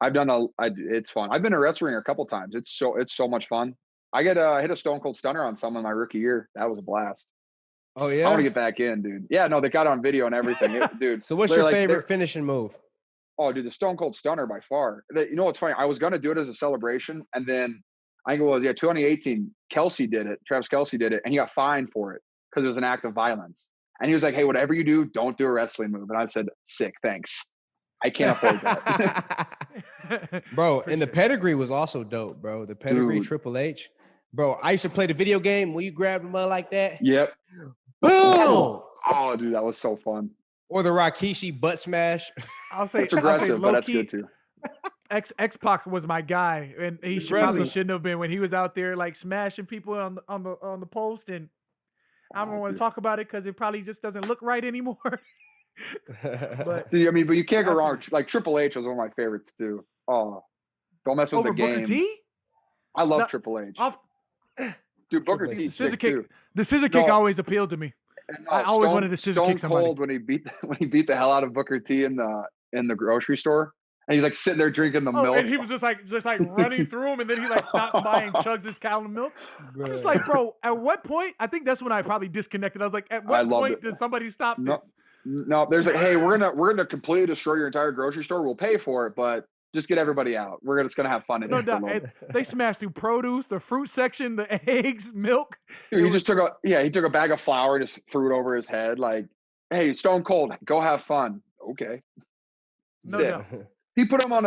[SPEAKER 3] It's fun. I've been to wrestling a couple times. It's so much fun. I hit a Stone Cold Stunner on someone my rookie year. That was a blast.
[SPEAKER 4] Oh yeah,
[SPEAKER 3] I want to get back in, dude. Yeah, no, they got it on video and everything, dude.
[SPEAKER 4] So what's your favorite finishing move?
[SPEAKER 3] Oh, dude, the Stone Cold Stunner by far. You know what's funny? I was gonna do it as a celebration, and then I go, 2018, Kelsey did it. Travis Kelsey did it, and he got fined for it because it was an act of violence. And he was like, "Hey, whatever you do, don't do a wrestling move." And I said, "Sick, thanks. I can't afford
[SPEAKER 4] that." Bro, and the pedigree was also dope, bro. The pedigree, dude. Triple H. Bro, I used to play the video game when you grab the mud like that.
[SPEAKER 3] Yep.
[SPEAKER 4] Boom!
[SPEAKER 3] Oh, dude, that was so fun.
[SPEAKER 4] Or the Rikishi butt smash.
[SPEAKER 1] I'll say
[SPEAKER 3] it's aggressive, but that's good too.
[SPEAKER 1] X-Pac was my guy, and he probably shouldn't have been when he was out there like smashing people on the post. And I don't want to talk about it because it probably just doesn't look right anymore.
[SPEAKER 3] But dude, I mean, but you can't go wrong. Like Triple H was one of my favorites too. Oh, don't mess with the game.
[SPEAKER 1] Booker T?
[SPEAKER 3] I love Triple H. Dude, Booker T.
[SPEAKER 1] The scissor kick always appealed to me. I always wanted to scissor kick somebody.
[SPEAKER 3] Stone Cold when he beat the hell out of Booker T in the grocery store, and he's like sitting there drinking the milk,
[SPEAKER 1] and he was just like running through him, and then he like stops by and chugs his gallon of milk. I'm just like, bro, at what point? I think that's when I probably disconnected. I was like, at what point did somebody stop this?
[SPEAKER 3] No, there's like, hey, we're gonna completely destroy your entire grocery store. We'll pay for it, but just get everybody out. We're just gonna have fun in
[SPEAKER 1] no
[SPEAKER 3] it.
[SPEAKER 1] doubt. They smashed through produce, the fruit section, the eggs, milk.
[SPEAKER 3] Dude, he took a bag of flour, just threw it over his head. Like, hey, Stone Cold, go have fun. Okay.
[SPEAKER 1] No doubt.
[SPEAKER 3] He put him on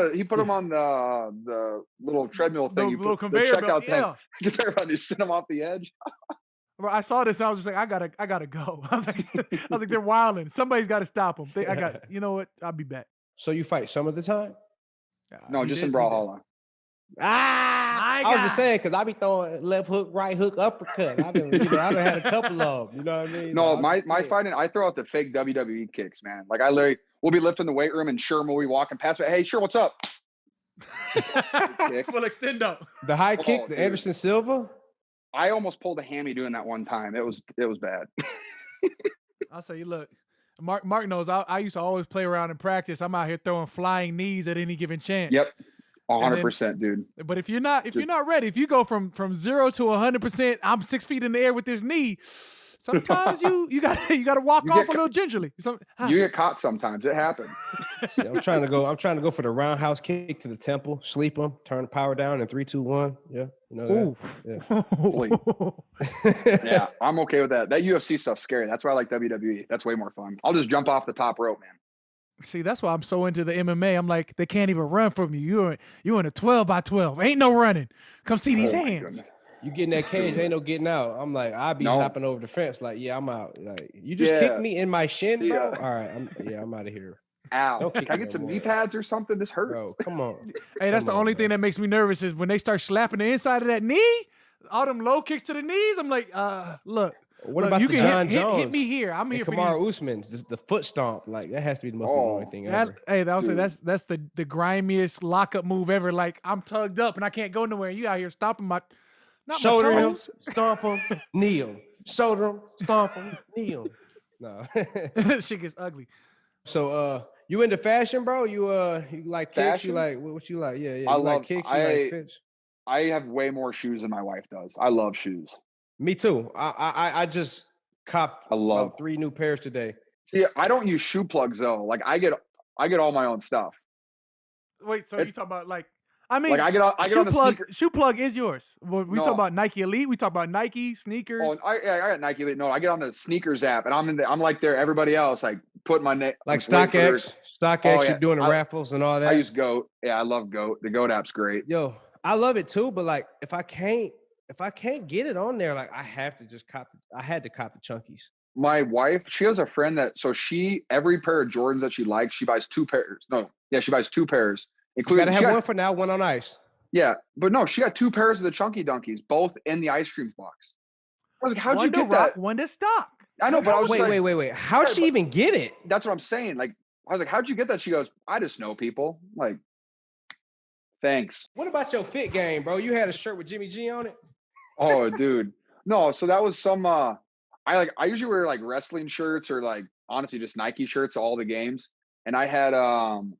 [SPEAKER 3] the little treadmill thing.
[SPEAKER 1] The little conveyor belt. Yeah.
[SPEAKER 3] Get everybody to sit him off the edge.
[SPEAKER 1] Bro, I saw this and I was just like, I gotta go. I was like, they're wilding. Somebody's got to stop them. You know what? I'll be back.
[SPEAKER 4] So you fight some of the time?
[SPEAKER 3] No, just in Brawlhalla.
[SPEAKER 4] I was just saying because I be throwing left hook, right hook, uppercut. I done had a couple of them. You know what I mean?
[SPEAKER 3] No, my fighting, I throw out the fake WWE kicks, man. Like we'll be lifting the weight room and Sherm will be walking past me. Hey, Sherm, what's up?
[SPEAKER 1] Full extend up.
[SPEAKER 4] The high kick, the Anderson Silva.
[SPEAKER 3] I almost pulled a hammy doing that one time. It was bad.
[SPEAKER 1] I'll say, look, Mark knows I used to always play around in practice. I'm out here throwing flying knees at any given chance.
[SPEAKER 3] Yep. 100%, dude.
[SPEAKER 1] But if you're not ready, if you go from 0 to 100%, I'm 6 feet in the air with this knee. Sometimes you gotta walk off a little gingerly.
[SPEAKER 3] You get caught sometimes. It happens.
[SPEAKER 4] See, I'm trying to go for the roundhouse kick to the temple, sleep them, turn the power down in 3, 2, 1. Yeah, you know that. Yeah.
[SPEAKER 3] Yeah, I'm okay with that. That UFC stuff's scary. That's why I like WWE. That's way more fun. I'll just jump off the top rope, man.
[SPEAKER 1] See, that's why I'm so into the MMA. I'm like, they can't even run from you. You're in a 12x12. Ain't no running. Come see these hands.
[SPEAKER 4] You get in that cage, ain't no getting out. I'm like, I'll be hopping over the fence. Like, yeah, I'm out. Like, you just kicked me in my shin, bro. All right, I'm out of here.
[SPEAKER 3] Ow! Can I get some knee pads or something? This hurts.
[SPEAKER 4] Bro, come on.
[SPEAKER 1] Hey, that's the only thing that makes me nervous is when they start slapping the inside of that knee. All them low kicks to the knees. I'm like, look.
[SPEAKER 4] What about
[SPEAKER 1] you
[SPEAKER 4] the
[SPEAKER 1] can
[SPEAKER 4] John Jones?
[SPEAKER 1] Hit me here. I'm here for
[SPEAKER 4] Kamaru Usman, just the foot stomp. Like that has to be the most annoying thing ever.
[SPEAKER 1] That's the grimiest lockup move ever. Like I'm tugged up and I can't go nowhere. You out here stomping my
[SPEAKER 4] shoulder
[SPEAKER 1] my
[SPEAKER 4] him, stomp him, kneel. Shoulder him, stomp him, kneel. No,
[SPEAKER 1] shit gets ugly.
[SPEAKER 4] So you into fashion, bro? You like kicks?
[SPEAKER 3] Fashion?
[SPEAKER 4] You like what you like? Yeah.
[SPEAKER 3] I
[SPEAKER 4] You
[SPEAKER 3] love
[SPEAKER 4] like kicks. You like fits.
[SPEAKER 3] I have way more shoes than my wife does. I love shoes.
[SPEAKER 4] Me too. I just copped about 3 new pairs today.
[SPEAKER 3] See, I don't use shoe plugs though. Like I get all my own stuff.
[SPEAKER 1] Wait, so you talk about like I mean,
[SPEAKER 3] like
[SPEAKER 1] shoe plug is yours. We talk about Nike Elite. We talk about Nike sneakers.
[SPEAKER 3] Oh, I got Nike Elite. No, I get on the sneakers app, and I'm like there. Everybody else, like putting my name.
[SPEAKER 4] Like StockX. You're doing the raffles and all that.
[SPEAKER 3] I use Goat. Yeah, I love Goat. The Goat app's great.
[SPEAKER 4] Yo, I love it too. But like, if I can't get it on there, like I have to just cop. I had to cop the chunkies.
[SPEAKER 3] My wife, she has a friend that every pair of Jordans that she likes, she buys 2 pairs. She buys 2 pairs.
[SPEAKER 4] Including, you gotta have one for now, one on ice.
[SPEAKER 3] Yeah, but no, she got 2 pairs of the Chunky Dunkies, both in the ice cream box. I was like, how'd you get that?
[SPEAKER 1] One to stock.
[SPEAKER 3] I know, but I was
[SPEAKER 4] wait. How'd she even get it?
[SPEAKER 3] That's what I'm saying. Like, I was like, how'd you get that? She goes, I just know people. Like, thanks.
[SPEAKER 4] What about your fit game, bro? You had a shirt with Jimmy G on it?
[SPEAKER 3] Oh, dude. No, so that was some I usually wear like wrestling shirts or like honestly just Nike shirts to all the games. And I had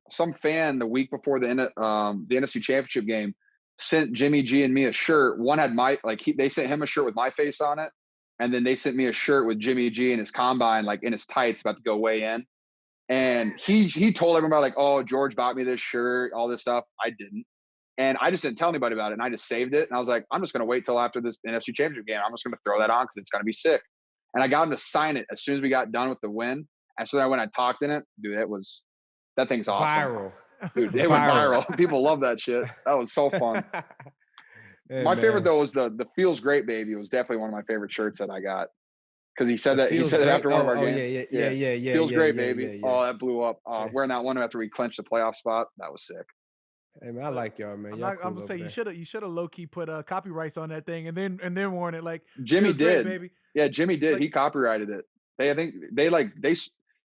[SPEAKER 3] some fan the week before the NFC Championship game sent Jimmy G and me a shirt. One had they sent him a shirt with my face on it, and then they sent me a shirt with Jimmy G in his combine, like in his tights, about to go weigh in. And he told everybody like, "Oh, George bought me this shirt, all this stuff." I didn't, and I just didn't tell anybody about it, and I just saved it. And I was like, I'm just gonna wait till after this NFC Championship game. I'm just gonna throw that on because it's gonna be sick. And I got him to sign it as soon as we got done with the win. And so then when I talked in it, dude, that thing's awesome.
[SPEAKER 4] Viral.
[SPEAKER 3] Dude, it went viral. People love that shit. That was so fun. My favorite though was the Feels Great Baby. It was definitely one of my favorite shirts that I got. Because he said it after one of our games.
[SPEAKER 4] Yeah.
[SPEAKER 3] Feels Great Baby. Yeah. Oh, that blew up. Wearing that one after we clinched the playoff spot. That was sick.
[SPEAKER 4] Hey man, I like y'all, man.
[SPEAKER 1] I'm gonna say you should have low key put copyrights on that thing and then worn it like
[SPEAKER 3] Jimmy did.
[SPEAKER 1] Great, baby.
[SPEAKER 3] Yeah, Jimmy did. Like, he copyrighted it.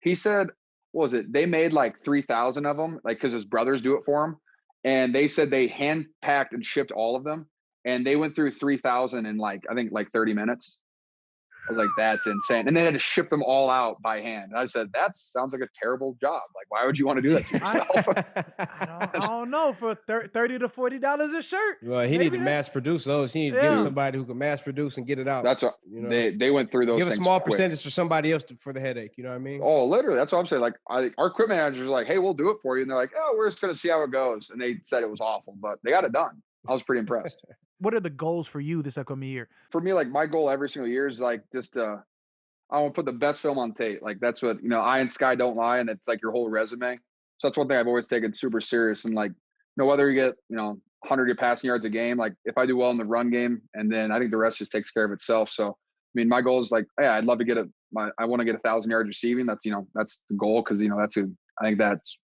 [SPEAKER 3] He said, what was it? They made like 3,000 of them, like because his brothers do it for him, and they said they hand packed and shipped all of them, and they went through 3,000 in like 30 minutes. I was like, that's insane. And they had to ship them all out by hand. And I said, that sounds like a terrible job. Like, why would you want to do that to yourself?
[SPEAKER 1] I don't know. For $30 to $40 a shirt.
[SPEAKER 4] Well, he needed to mass produce those. He needed to give it somebody who could mass produce and get it out.
[SPEAKER 3] That's what they went through those.
[SPEAKER 4] Give
[SPEAKER 3] things
[SPEAKER 4] a small
[SPEAKER 3] quick.
[SPEAKER 4] percentage for somebody else for the headache. You know what I mean?
[SPEAKER 3] Oh, literally. That's what I'm saying. Like, our equipment managers are like, hey, we'll do it for you. And they're like, oh, we're just going to see how it goes. And they said it was awful, but they got it done. I was pretty impressed.
[SPEAKER 1] What are the goals for you this upcoming year?
[SPEAKER 3] For me, like my goal every single year is like just I want to put the best film on tape. Like that's what, Eye and Sky don't lie. And it's like your whole resume. So that's one thing I've always taken super serious. And like, whether you get, 100 passing yards a game, like if I do well in the run game, and then I think the rest just takes care of itself. So, I mean, my goal is like, yeah, I'd love to get I want to get 1,000 yards receiving. That's, that's the goal. Cause I think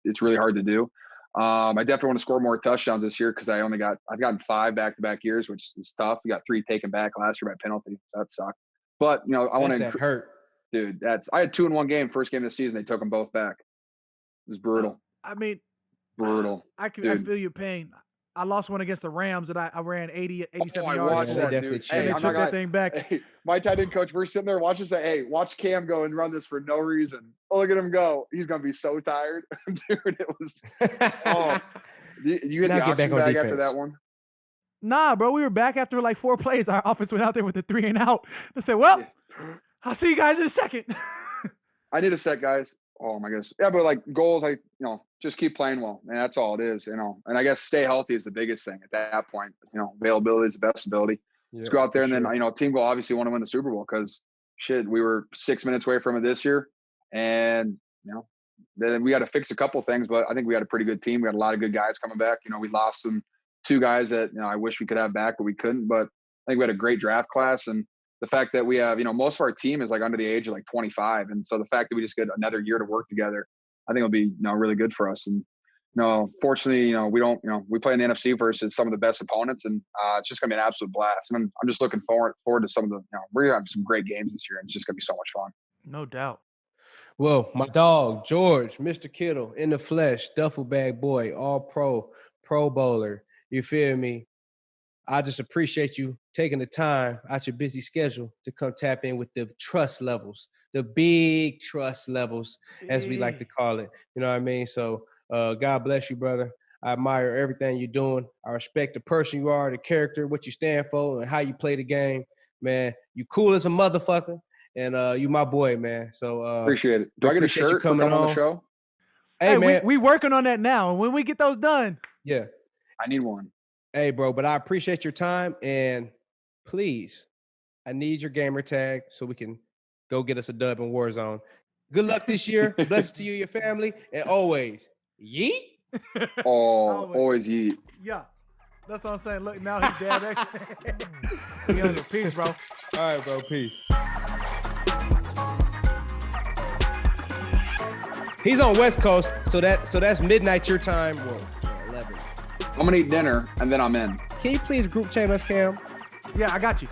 [SPEAKER 3] it's really hard to do. I definitely want to score more touchdowns this year because I've gotten 5 back-to-back years, which is tough. We got 3 taken back last year by penalty. So that sucked. But I want to
[SPEAKER 4] hurt.
[SPEAKER 3] Dude, I had 2 in one game. First game of the season, they took them both back. It was brutal.
[SPEAKER 1] I mean,
[SPEAKER 3] brutal.
[SPEAKER 1] I feel your pain. I lost one against the Rams that I ran 87
[SPEAKER 3] I
[SPEAKER 1] yards.
[SPEAKER 3] watched that, dude.
[SPEAKER 1] And they took that thing back.
[SPEAKER 3] Hey, my tight end coach, we're sitting there watching, say, hey, watch Cam go and run this for no reason. Oh, look at him go. He's going to be so tired. Dude, it was you hit the oxygen bag after that one?
[SPEAKER 1] Nah, bro. We were back after like 4 plays. Our offense went out there with the 3 and out. They said, well, I'll see you guys in a second.
[SPEAKER 3] I need a set, guys. Oh my goodness. Yeah, but like goals, just keep playing well. And that's all it is, And I guess stay healthy is the biggest thing at that point. Availability is the best ability. Let's go out there and then, team goal obviously want to win the Super Bowl because we were 6 minutes away from it this year. And, then we got to fix a couple things, but I think we had a pretty good team. We had a lot of good guys coming back. We lost some 2 guys that, I wish we could have back, but we couldn't. But I think we had a great draft class. And the fact that we have, most of our team is like under the age of like 25. And so the fact that we just get another year to work together, I think it'll be, really good for us. And, fortunately, we don't, we play in the NFC versus some of the best opponents, and it's just gonna be an absolute blast. And I'm just looking forward to some of the, we're gonna have some great games this year. And it's just gonna be so much fun.
[SPEAKER 1] No doubt.
[SPEAKER 4] Well, my dog, George, Mr. Kittle, in the flesh, duffel bag boy, all pro bowler. You feel me? I just appreciate you taking the time out your busy schedule to come tap in with the trust levels, the big trust levels, as we like to call it. You know what I mean? So God bless you, brother. I admire everything you're doing. I respect the person you are, the character, what you stand for, and how you play the game. Man, you cool as a motherfucker, and you my boy, man. So
[SPEAKER 3] appreciate it. Do I get a shirt for coming on the show?
[SPEAKER 1] Hey man, we working on that now. And when we get those done,
[SPEAKER 4] yeah,
[SPEAKER 3] I need one.
[SPEAKER 4] Hey, bro, but I appreciate your time, and please, I need your gamer tag so we can go get us a dub in Warzone. Good luck this year. Blessings to you and your family, and always, yeet.
[SPEAKER 3] Always yeet.
[SPEAKER 1] Yeah, that's what I'm saying. Look, now he's dead. Peace, bro.
[SPEAKER 4] All right, bro, peace. He's on West Coast, so that's midnight your time. Whoa.
[SPEAKER 3] I'm going to eat dinner, and then I'm in.
[SPEAKER 4] Can you please group chat us, Cam?
[SPEAKER 1] Yeah, I got you.